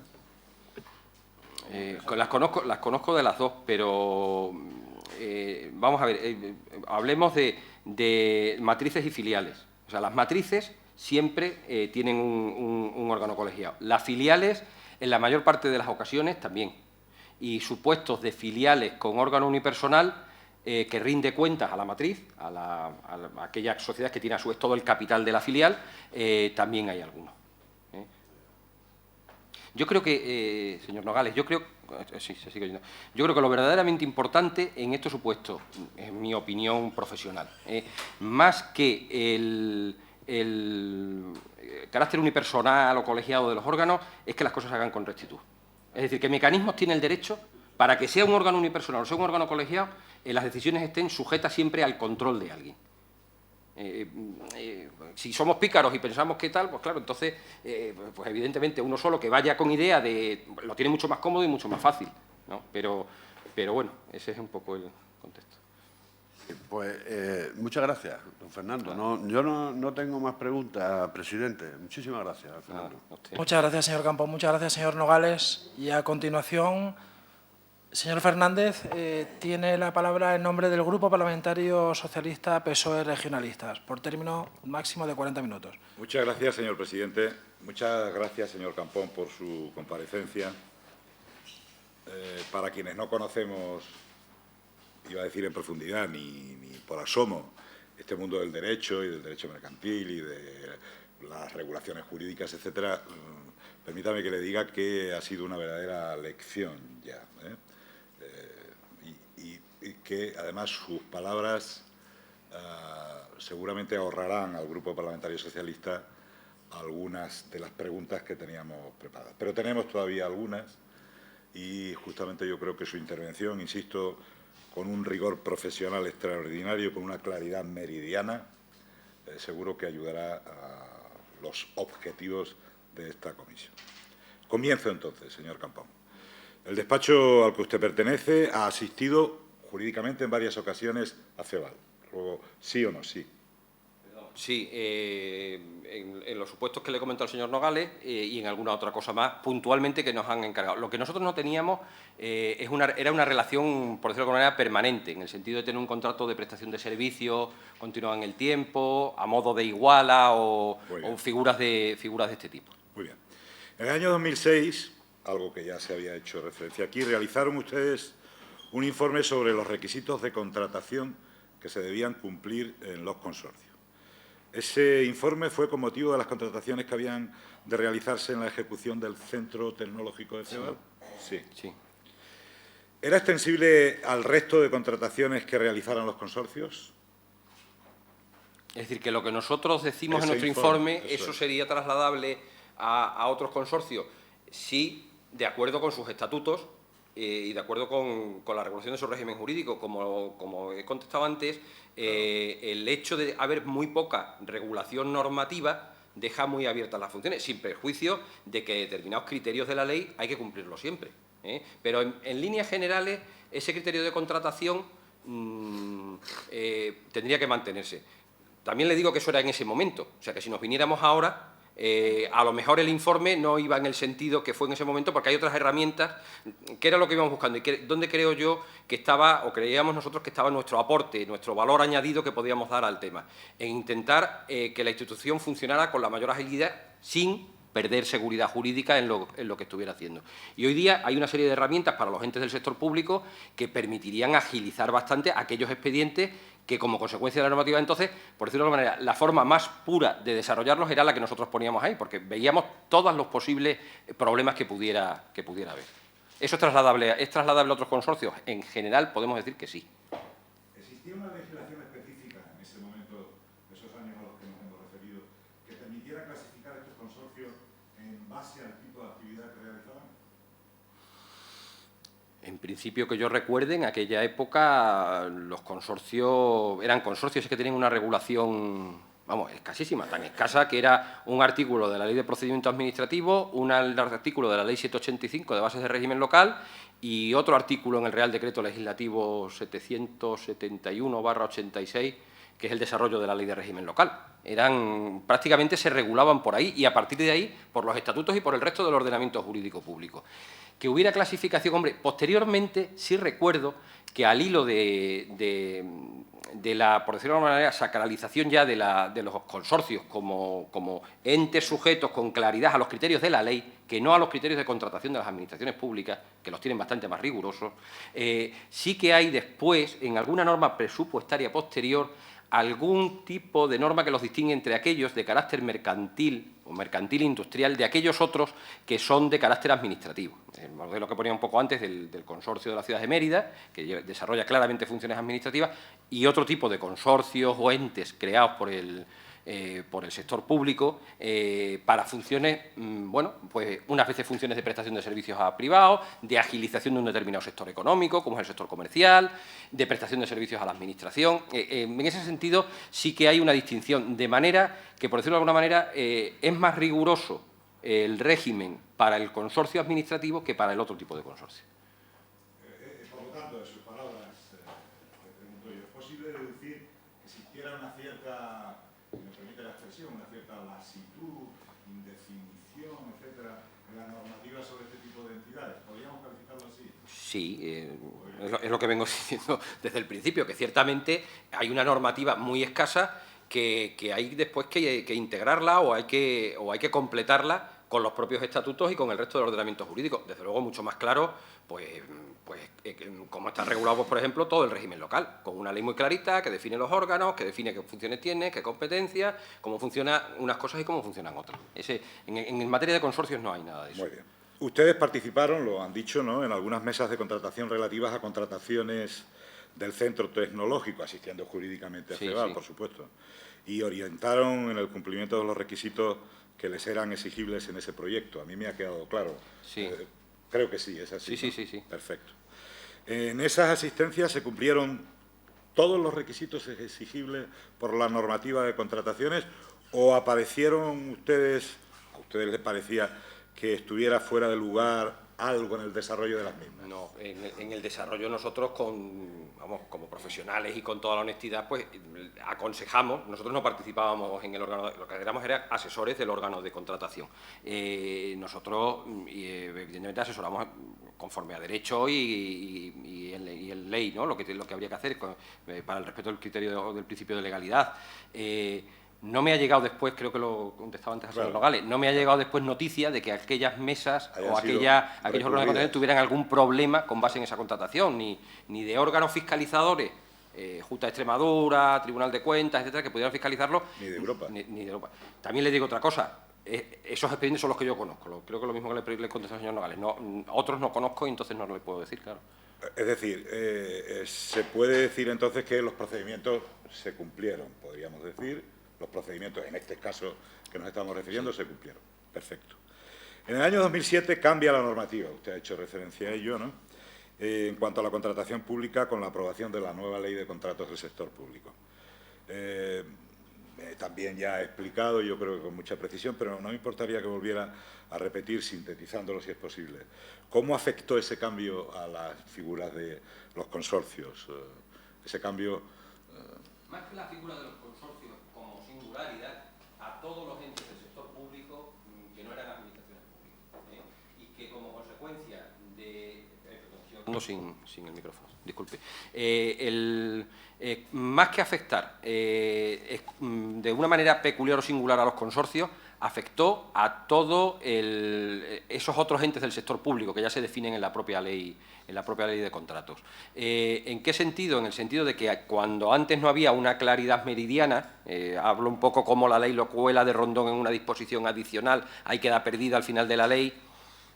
Las conozco de las dos, pero vamos a ver, hablemos de matrices y filiales. O sea, las matrices siempre tienen un órgano colegiado. Las filiales, en la mayor parte de las ocasiones, también. Y supuestos de filiales con órgano unipersonal que rinde cuentas a la matriz, a aquella sociedad que tiene a su vez todo el capital de la filial, también hay algunos. Yo creo que, señor Nogales, yo creo que lo verdaderamente importante en estos supuestos, en mi opinión profesional, más que el carácter unipersonal o colegiado de los órganos, es que las cosas se hagan con rectitud. Es decir, ¿qué mecanismos tiene el derecho para que sea un órgano unipersonal o sea un órgano colegiado, las decisiones estén sujetas siempre al control de alguien? Si somos pícaros y pensamos que tal, pues claro, entonces, pues evidentemente uno solo que vaya con idea lo tiene mucho más cómodo y mucho más fácil, ¿no? Pero bueno, ese es un poco el contexto. Pues muchas gracias, don Fernando. Claro. Yo no tengo más preguntas, presidente. Muchísimas gracias, Fernando. Muchas gracias, señor Campos. Muchas gracias, señor Nogales. Y a continuación, señor Fernández, tiene la palabra en nombre del Grupo Parlamentario Socialista PSOE Regionalistas, por término máximo de 40 minutos. Muchas gracias, señor presidente. Muchas gracias, señor Campón, por su comparecencia. Para quienes no conocemos, iba a decir en profundidad, ni por asomo, este mundo del derecho y del derecho mercantil y de las regulaciones jurídicas, etcétera, permítame que le diga que ha sido una verdadera lección ya, y que, además, sus palabras seguramente ahorrarán al Grupo Parlamentario Socialista algunas de las preguntas que teníamos preparadas. Pero tenemos todavía algunas y justamente yo creo que su intervención, insisto, con un rigor profesional extraordinario, con una claridad meridiana, seguro que ayudará a los objetivos de esta comisión. Comienzo entonces, señor Campón. El despacho al que usted pertenece ha asistido jurídicamente en varias ocasiones a CEVAL. Luego, ¿sí o no? Sí. Sí, en los supuestos que le comentó al señor Nogales y en alguna otra cosa más, puntualmente, que nos han encargado. Lo que nosotros no teníamos era una relación, por decirlo de alguna manera, permanente, en el sentido de tener un contrato de prestación de servicios continuado en el tiempo, a modo de iguala o figuras de este tipo. Muy bien. En el año 2006, algo que ya se había hecho referencia aquí, realizaron ustedes un informe sobre los requisitos de contratación que se debían cumplir en los consorcios. Ese informe fue con motivo de las contrataciones que habían de realizarse en la ejecución del Centro Tecnológico de Cebal. Sí. Sí. ¿Era extensible al resto de contrataciones que realizaran los consorcios? Es decir, que lo que nosotros decimos en Ese nuestro informe, informe, eso es. sería trasladable a otros consorcios, sí, de acuerdo con sus estatutos y de acuerdo con la regulación de su régimen jurídico. Como he contestado antes, el hecho de haber muy poca regulación normativa deja muy abiertas las funciones, sin perjuicio de que determinados criterios de la ley hay que cumplirlos siempre, ¿eh? Pero en líneas generales, ese criterio de contratación tendría que mantenerse. También le digo que eso era en ese momento, o sea que si nos viniéramos ahora, a lo mejor el informe no iba en el sentido que fue en ese momento, porque hay otras herramientas, que era lo que íbamos buscando, y donde creo yo que estaba, o creíamos nosotros que estaba nuestro aporte, nuestro valor añadido que podíamos dar al tema, en intentar que la institución funcionara con la mayor agilidad sin perder seguridad jurídica en lo que estuviera haciendo. Y hoy día hay una serie de herramientas para los entes del sector público que permitirían agilizar bastante aquellos expedientes que, como consecuencia de la normativa, entonces, por decirlo de alguna manera, la forma más pura de desarrollarlos era la que nosotros poníamos ahí, porque veíamos todos los posibles problemas que pudiera haber. ¿Eso es trasladable a otros consorcios? En general, podemos decir que sí. ¿Existía una legislación específica en ese momento, esos años a los que nos hemos referido, que permitiera clasificar estos consorcios en base al tipo de actividad que realizaban? En principio, que yo recuerde, en aquella época los consorcios eran consorcios que tenían una regulación, vamos, escasísima, tan escasa que era un artículo de la Ley de Procedimiento Administrativo, un artículo de la Ley 785 de bases de régimen local y otro artículo en el Real Decreto Legislativo 771/86, que es el desarrollo de la Ley de régimen local. Prácticamente se regulaban por ahí y a partir de ahí por los estatutos y por el resto del ordenamiento jurídico público. Que hubiera clasificación, hombre, posteriormente sí recuerdo que al hilo de la, por decirlo de alguna manera, sacralización ya de los consorcios como entes sujetos con claridad a los criterios de la ley, que no a los criterios de contratación de las administraciones públicas, que los tienen bastante más rigurosos, sí que hay después, en alguna norma presupuestaria posterior, algún tipo de norma que los distingue entre aquellos de carácter mercantil o mercantil industrial de aquellos otros que son de carácter administrativo. El modelo que ponía un poco antes del consorcio de la ciudad de Mérida, que desarrolla claramente funciones administrativas, y otro tipo de consorcios o entes creados por el sector público para funciones, bueno, pues unas veces funciones de prestación de servicios a privados, de agilización de un determinado sector económico, como es el sector comercial, de prestación de servicios a la administración. En ese sentido sí que hay una distinción, de manera que, por decirlo de alguna manera, es más riguroso el régimen para el consorcio administrativo que para el otro tipo de consorcio. Por lo tanto, de sus palabras, le pregunto yo, ¿es posible deducir que existiera una cierta, si me permite la expresión, una cierta lasitud, indefinición, etcétera, en la normativa sobre este tipo de entidades? ¿Podríamos calificarlo así? Sí, es lo que vengo diciendo desde el principio, que ciertamente hay una normativa muy escasa que hay después que integrarla o hay que completarla con los propios estatutos y con el resto del ordenamiento jurídico. Desde luego, mucho más claro, pues como está regulado, pues, por ejemplo, todo el régimen local, con una ley muy clarita que define los órganos, que define qué funciones tiene, qué competencias, cómo funcionan unas cosas y cómo funcionan otras. En materia de consorcios no hay nada de eso. Muy bien. Ustedes participaron, lo han dicho, ¿no?, en algunas mesas de contratación relativas a contrataciones del centro tecnológico, asistiendo jurídicamente a Cebal, por supuesto, y orientaron en el cumplimiento de los requisitos que les eran exigibles en ese proyecto. A mí me ha quedado claro. Sí. Creo que sí, es así. Sí, ¿no? sí. Perfecto. En esas asistencias se cumplieron todos los requisitos exigibles por la normativa de contrataciones, o aparecieron a ustedes les parecía que estuviera fuera de lugar algo en el desarrollo de las mismas. No, en el desarrollo nosotros, como profesionales y con toda la honestidad, pues aconsejamos. Nosotros no participábamos en el órgano, lo que éramos eran asesores del órgano de contratación. Nosotros, evidentemente, asesoramos conforme a derecho y en ley, ¿no?, lo que habría que hacer para el respeto del criterio del principio de legalidad. No me ha llegado después, creo que lo contestaba antes a señor Nogales, no me ha llegado después noticia de que aquellas mesas o aquellos órganos de contratación tuvieran algún problema con base en esa contratación, ni de órganos fiscalizadores Junta de Extremadura, Tribunal de Cuentas, etcétera, que pudieran fiscalizarlo. Ni de Europa. Ni de Europa. También le digo otra cosa. Esos expedientes son los que yo conozco. Creo que lo mismo que le contestó al señor Nogales. No, otros no conozco y entonces no le puedo decir, claro. Es decir, se puede decir entonces que los procedimientos se cumplieron, podríamos decir, los procedimientos, en este caso que nos estamos refiriendo, se cumplieron. Perfecto. En el año 2007 cambia la normativa, usted ha hecho referencia a ello, ¿no? En cuanto a la contratación pública, con la aprobación de la nueva Ley de Contratos del Sector Público. También ya he explicado, yo creo que con mucha precisión, pero no me importaría que volviera a repetir, sintetizándolo si es posible. ¿Cómo afectó ese cambio a las figuras de los consorcios? Ese cambio... Más que la figura de los consorcios como singularidad, a todos los entes del sector público que no eran administraciones públicas, y que como consecuencia de... sin el micrófono, disculpe. Más que afectar de una manera peculiar o singular a los consorcios, afectó a todos esos otros entes del sector público que ya se definen en la propia ley de contratos. ¿En qué sentido? En el sentido de que cuando antes no había una claridad meridiana, hablo un poco como la ley lo cuela de Rondón en una disposición adicional, ahí queda perdida al final de la ley.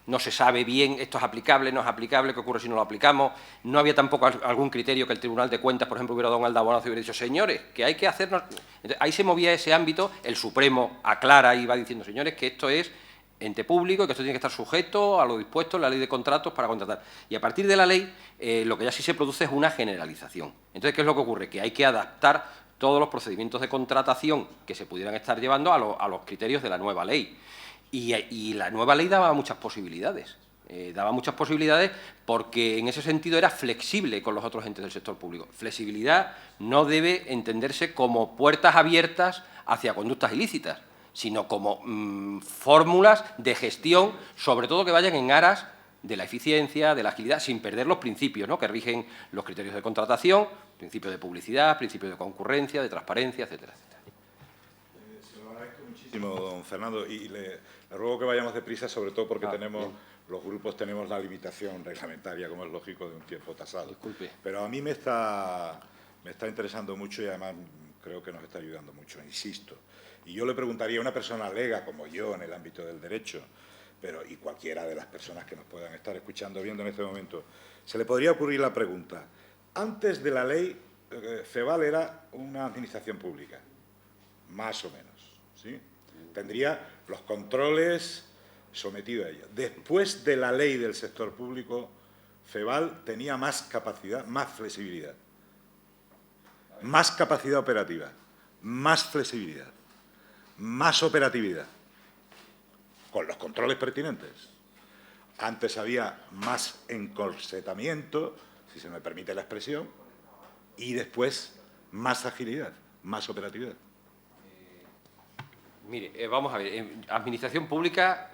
No se sabe bien, esto es aplicable, no es aplicable, qué ocurre si no lo aplicamos. No había tampoco algún criterio que el Tribunal de Cuentas, por ejemplo, hubiera dado un aldabonazo y hubiera dicho, señores, que hay que hacernos... Entonces, ahí se movía ese ámbito, el Supremo aclara y va diciendo, señores, que esto es ente público y que esto tiene que estar sujeto a lo dispuesto en la Ley de Contratos para contratar. Y a partir de la ley, lo que ya sí se produce es una generalización. Entonces, ¿qué es lo que ocurre? Que hay que adaptar todos los procedimientos de contratación que se pudieran estar llevando a los criterios de la nueva ley. Y la nueva ley daba muchas posibilidades. Daba muchas posibilidades porque en ese sentido era flexible con los otros entes del sector público. Flexibilidad no debe entenderse como puertas abiertas hacia conductas ilícitas, sino como fórmulas de gestión, sobre todo que vayan en aras de la eficiencia, de la agilidad, sin perder los principios, ¿no?, que rigen los criterios de contratación, principios de publicidad, principios de concurrencia, de transparencia, etcétera, etcétera. Se lo agradezco muchísimo, don Fernando, y le ruego que vayamos deprisa, sobre todo porque los grupos tenemos la limitación reglamentaria, como es lógico, de un tiempo tasado. Disculpe. Pero a mí me está interesando mucho y además creo que nos está ayudando mucho, insisto. Y yo le preguntaría a una persona lega como yo en el ámbito del derecho, y cualquiera de las personas que nos puedan estar escuchando, viendo en este momento, se le podría ocurrir la pregunta. Antes de la ley, FEVAL era una administración pública, más o menos, ¿sí? Tendría los controles sometidos a ella. Después de la ley del sector público, FEVAL tenía más capacidad, más flexibilidad, más capacidad operativa, más flexibilidad, más operatividad, con los controles pertinentes. Antes había más encorsetamiento, si se me permite la expresión, y después más agilidad, más operatividad. Mire, vamos a ver, administración pública,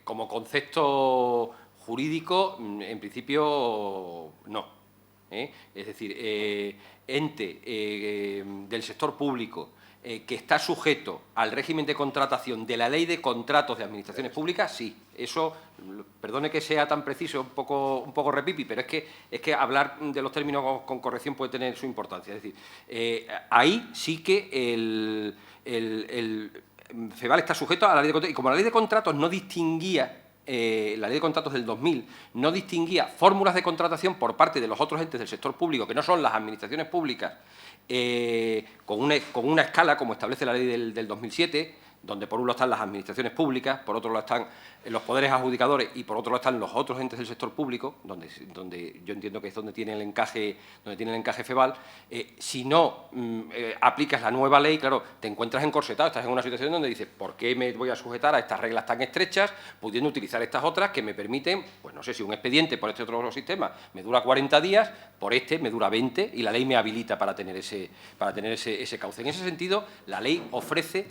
como concepto jurídico, en principio no. Es decir, ente del sector público que está sujeto al régimen de contratación de la Ley de Contratos de Administraciones Públicas, sí. Eso, perdone que sea tan preciso, un poco repipi, pero es que hablar de los términos con corrección puede tener su importancia. Es decir, ahí sí que el FEVAL está sujeto a la Ley de Contratos, y como la Ley de Contratos no distinguía, la Ley de Contratos del 2000 no distinguía fórmulas de contratación por parte de los otros entes del sector público, que no son las administraciones públicas, con una escala, como establece la ley del 2007, donde por un lado están las administraciones públicas, por otro lado están los poderes adjudicadores y por otro lado están los otros entes del sector público, donde yo entiendo que es donde tiene el encaje FEVAL. Si no aplicas la nueva ley, claro, te encuentras encorsetado, estás en una situación donde dices, ¿por qué me voy a sujetar a estas reglas tan estrechas, pudiendo utilizar estas otras que me permiten, pues no sé, si un expediente por este otro sistema me dura 40 días, por este me dura 20 y la ley me habilita para tener ese cauce? En ese sentido, la ley ofrece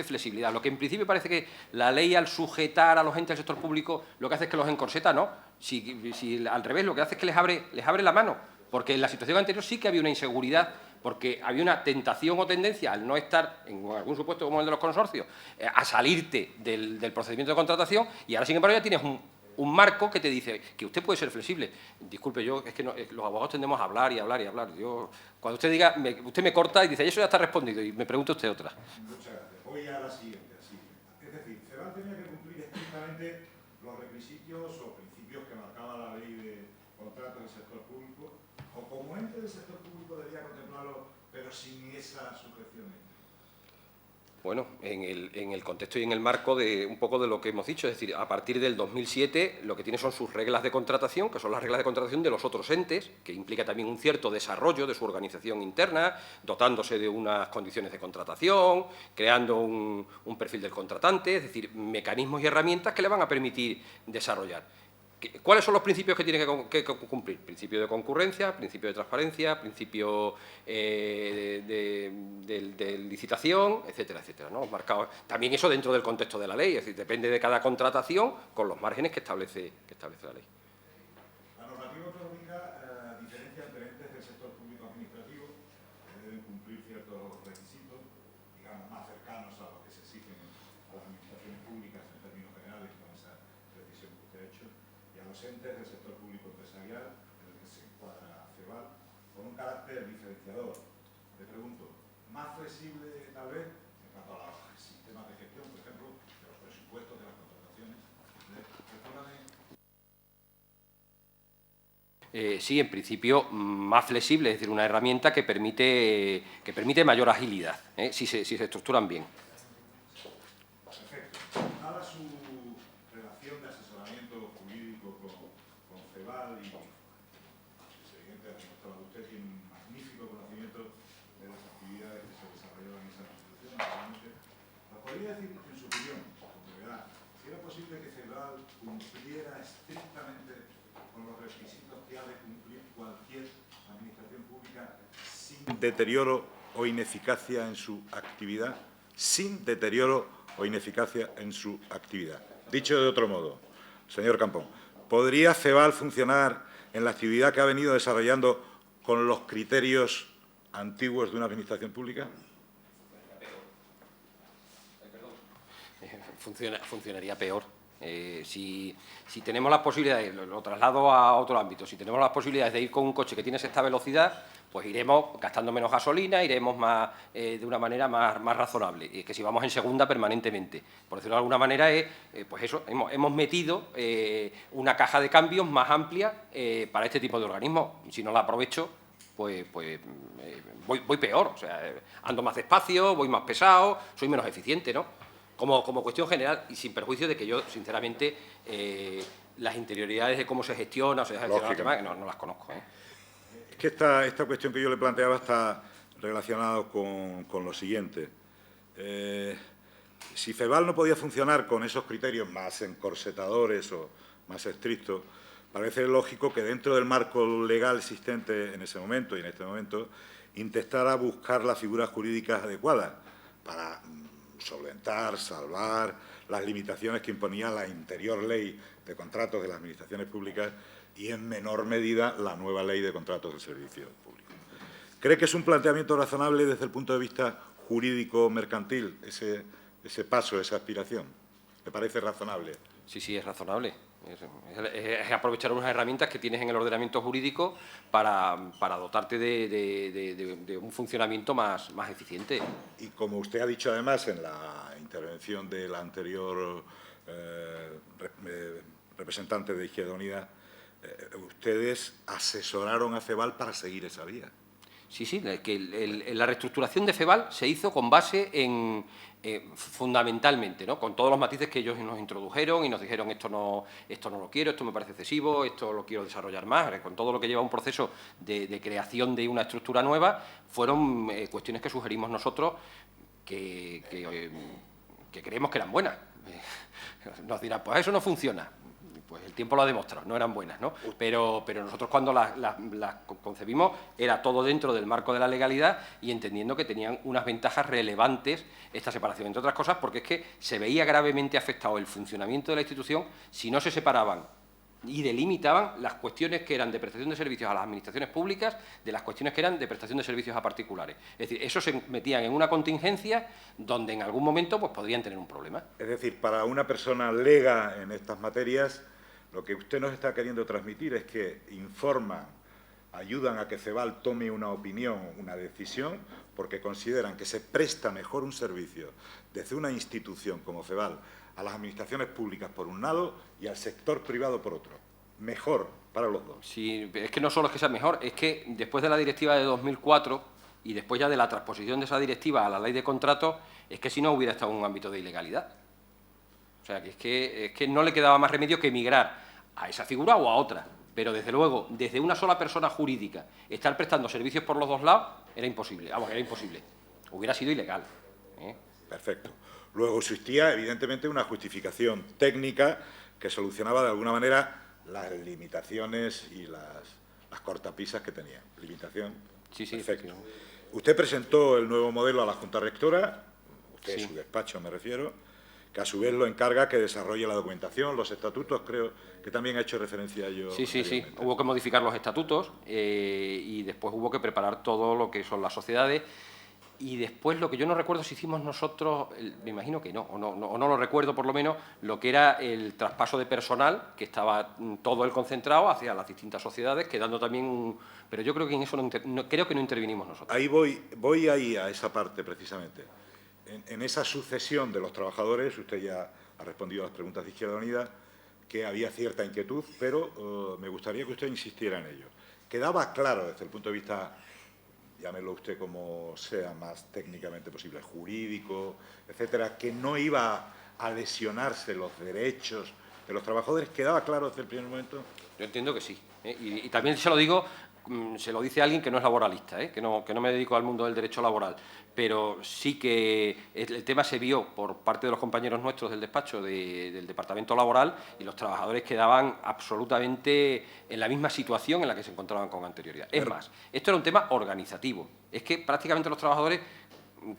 flexibilidad. Lo que en principio parece que la ley, al sujetar a los entes del sector público, lo que hace es que los encorseta, ¿no? Si al revés, lo que hace es que les abre la mano, porque en la situación anterior sí que había una inseguridad, porque había una tentación o tendencia, al no estar en algún supuesto como el de los consorcios, a salirte del procedimiento de contratación, y ahora, sin embargo, ya tienes un marco que te dice que usted puede ser flexible. Disculpe, es que los abogados tendemos a hablar y hablar y hablar. Cuando usted diga, usted me corta y dice, eso ya está respondido, y me pregunta usted otra. Muchas gracias. Voy a la siguiente. Es decir, CEVAL tenía que cumplir estrictamente los requisitos o principios que marcaba la ley de contratos del sector público, o como ente del sector público debía contemplarlo, pero sin esa sujeción. Bueno, en el contexto y en el marco de un poco de lo que hemos dicho, es decir, a partir del 2007 lo que tiene son sus reglas de contratación, que son las reglas de contratación de los otros entes, que implica también un cierto desarrollo de su organización interna, dotándose de unas condiciones de contratación, creando un perfil del contratante, es decir, mecanismos y herramientas que le van a permitir desarrollar. ¿Cuáles son los principios que tiene que cumplir? Principio de concurrencia, principio de transparencia, principio de licitación, etcétera, etcétera, ¿no? Marcado, también eso dentro del contexto de la ley, es decir, depende de cada contratación con los márgenes que establece la ley. La normativa autonómica diferencia entre entes del sector público administrativo que deben cumplir ciertos requisitos, digamos, más cercanos a los que se exigen a las administraciones públicas en términos generales con esa precisión que usted ha hecho, y a los entes del sector público empresarial, en el que se encuadra CEVAL, con un carácter diferenciador. Le pregunto, ¿más flexible tal vez en cuanto a los sistemas de gestión, por ejemplo, de los presupuestos, de las contrataciones? Sí, en principio más flexible, es decir, una herramienta que permite mayor agilidad, si se estructuran bien. Perfecto. Dada su relación de asesoramiento jurídico con CEVAL y es evidente que usted tiene un magnífico conocimiento de las actividades que se desarrollaban en esa institución, naturalmente, ¿nos podría decir, en su opinión, con brevedad, si era posible que CEVAL cumpliera estrictamente con los requisitos que ha de cumplir cualquier administración pública sin deterioro o ineficacia en su actividad? Sin deterioro o ineficacia en su actividad. Dicho de otro modo, señor Campón, ¿podría CEVAL funcionar en la actividad que ha venido desarrollando con los criterios antiguos de una administración pública? Funcionaría peor. Si tenemos las posibilidades, lo traslado a otro ámbito, si tenemos las posibilidades de ir con un coche que tiene esta velocidad, pues iremos gastando menos gasolina, iremos de una manera más razonable. Y es que si vamos en segunda permanentemente, por decirlo de alguna manera, pues eso, hemos metido una caja de cambios más amplia para este tipo de organismos. Si no la aprovecho, pues voy peor, o sea, ando más despacio, voy más pesado, soy menos eficiente, ¿no? Como cuestión general y sin perjuicio de que yo, sinceramente, las interioridades de cómo se gestiona o se gestiona el tema, no las conozco. Es que esta cuestión que yo le planteaba está relacionada con lo siguiente. Si CEVAL no podía funcionar con esos criterios más encorsetadores o más estrictos, parece lógico que dentro del marco legal existente en ese momento y en este momento intentara buscar las figuras jurídicas adecuadas para solventar, salvar las limitaciones que imponía la anterior ley de contratos de las administraciones públicas y, en menor medida, la nueva ley de contratos del servicio público. ¿Cree que es un planteamiento razonable desde el punto de vista jurídico-mercantil ese paso, esa aspiración? ¿Le parece razonable? Sí, es razonable. Es aprovechar unas herramientas que tienes en el ordenamiento jurídico para dotarte de un funcionamiento más eficiente. Y como usted ha dicho además en la intervención del anterior representante de Izquierda Unida, ustedes asesoraron a CEVAL para seguir esa vía. Sí, que la reestructuración de CEVAL se hizo con base en, fundamentalmente, ¿no?, con todos los matices que ellos nos introdujeron y nos dijeron esto no lo quiero, esto me parece excesivo, esto lo quiero desarrollar más, con todo lo que lleva un proceso de creación de una estructura nueva, fueron cuestiones que sugerimos nosotros que creemos que eran buenas. Nos dirán, pues eso no funciona. Pues el tiempo lo ha demostrado, no eran buenas, ¿no? Pero nosotros cuando las concebimos era todo dentro del marco de la legalidad y entendiendo que tenían unas ventajas relevantes esta separación, entre otras cosas porque es que se veía gravemente afectado el funcionamiento de la institución si no se separaban y delimitaban las cuestiones que eran de prestación de servicios a las administraciones públicas de las cuestiones que eran de prestación de servicios a particulares. Es decir, eso se metían en una contingencia donde en algún momento pues podrían tener un problema. Es decir, para una persona lega en estas materias, Lo que usted nos está queriendo transmitir es que informan, ayudan a que Ceval tome una opinión, una decisión, porque consideran que se presta mejor un servicio desde una institución como Ceval a las administraciones públicas por un lado y al sector privado por otro. Mejor para los dos. Sí, es que no solo es que sea mejor, es que después de la directiva de 2004 y después ya de la transposición de esa directiva a la ley de contratos, es que si no hubiera estado en un ámbito de ilegalidad. O sea, que es que no le quedaba más remedio que migrar a esa figura o a otra. Pero, desde luego, desde una sola persona jurídica, estar prestando servicios por los dos lados era imposible. Vamos, era imposible. Hubiera sido ilegal. Perfecto. Luego existía, evidentemente, una justificación técnica que solucionaba de alguna manera las limitaciones y las cortapisas que tenía. Limitación. Sí, sí. Perfecto. Usted presentó el nuevo modelo a la Junta Rectora, usted, Sí. su despacho me refiero, que a su vez lo encarga que desarrolle la documentación, los estatutos, creo que también ha hecho referencia a ello. Sí, sí, sí. anteriormente. Hubo que modificar los estatutos y después hubo que preparar todo lo que son las sociedades. Y después, lo que yo no recuerdo si hicimos nosotros, me imagino que no, o no lo recuerdo por lo menos, lo que era el traspaso de personal, que estaba todo el concentrado hacia las distintas sociedades, quedando también pero yo creo que en eso creo que no intervinimos nosotros. Ahí voy ahí a esa parte precisamente. En esa sucesión de los trabajadores, usted ya ha respondido a las preguntas de Izquierda Unida, que había cierta inquietud, pero me gustaría que usted insistiera en ello. Quedaba claro desde el punto de vista, llámelo usted como sea más técnicamente posible, jurídico, etcétera, que no iba a lesionarse los derechos de los trabajadores. ¿Quedaba claro desde el primer momento? Yo entiendo que sí. Y también se lo digo, se lo dice alguien que no es laboralista, que no me dedico al mundo del derecho laboral, pero sí que el tema se vio por parte de los compañeros nuestros del despacho del Departamento Laboral y los trabajadores quedaban absolutamente en la misma situación en la que se encontraban con anterioridad. Es más, esto era un tema organizativo. Es que prácticamente los trabajadores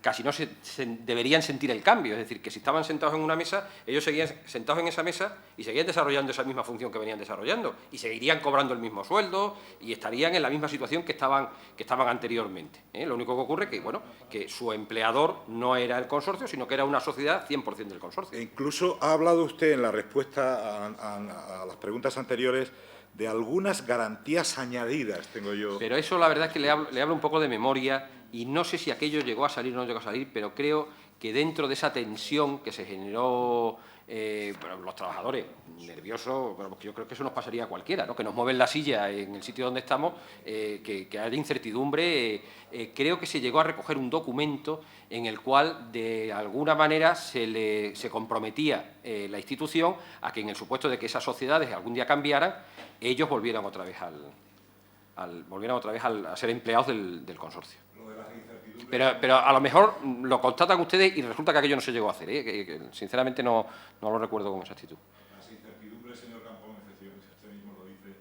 casi no se deberían sentir el cambio, es decir, que si estaban sentados en una mesa, ellos seguían sentados en esa mesa y seguían desarrollando esa misma función que venían desarrollando y seguirían cobrando el mismo sueldo y estarían en la misma situación que estaban anteriormente. Lo único que ocurre que, bueno, que su empleador no era el consorcio, sino que era una sociedad 100% del consorcio. E incluso ha hablado usted en la respuesta a las preguntas anteriores de algunas garantías añadidas, tengo yo. Pero eso la verdad es que le hablo un poco de memoria y no sé si aquello llegó a salir o no llegó a salir, pero creo que dentro de esa tensión que se generó los trabajadores nerviosos, bueno, porque yo creo que eso nos pasaría a cualquiera, ¿no? Que nos mueven la silla en el sitio donde estamos, que haya incertidumbre. Creo que se llegó a recoger un documento en el cual de alguna manera se comprometía la institución a que en el supuesto de que esas sociedades algún día cambiaran, ellos volvieran otra vez a ser empleados del consorcio. Pero a lo mejor lo constatan ustedes y resulta que aquello no se llegó a hacer, que sinceramente no lo recuerdo con exactitud. Las incertidumbres, señor Campón, efectivamente, usted mismo lo dice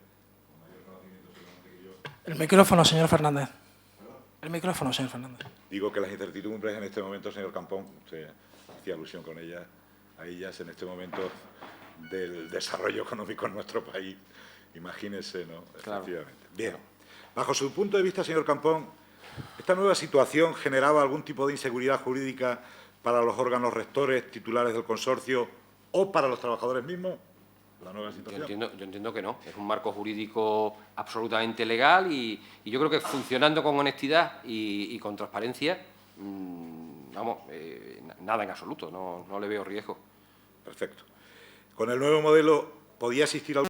con mayor conocimiento seguramente que yo. El micrófono, señor Fernández. El micrófono, señor Fernández. Digo que las incertidumbres en este momento, señor Campón, usted hacía alusión a ellas en este momento del desarrollo económico en nuestro país. Imagínese, ¿no? Claro. Efectivamente. Bien. Bajo su punto de vista, señor Campón, ¿esta nueva situación generaba algún tipo de inseguridad jurídica para los órganos rectores, titulares del consorcio o para los trabajadores mismos? La nueva situación. Yo entiendo que no. Es un marco jurídico absolutamente legal y yo creo que funcionando con honestidad y con transparencia, nada en absoluto. No le veo riesgo. Perfecto. Con el nuevo modelo, ¿podía existir algún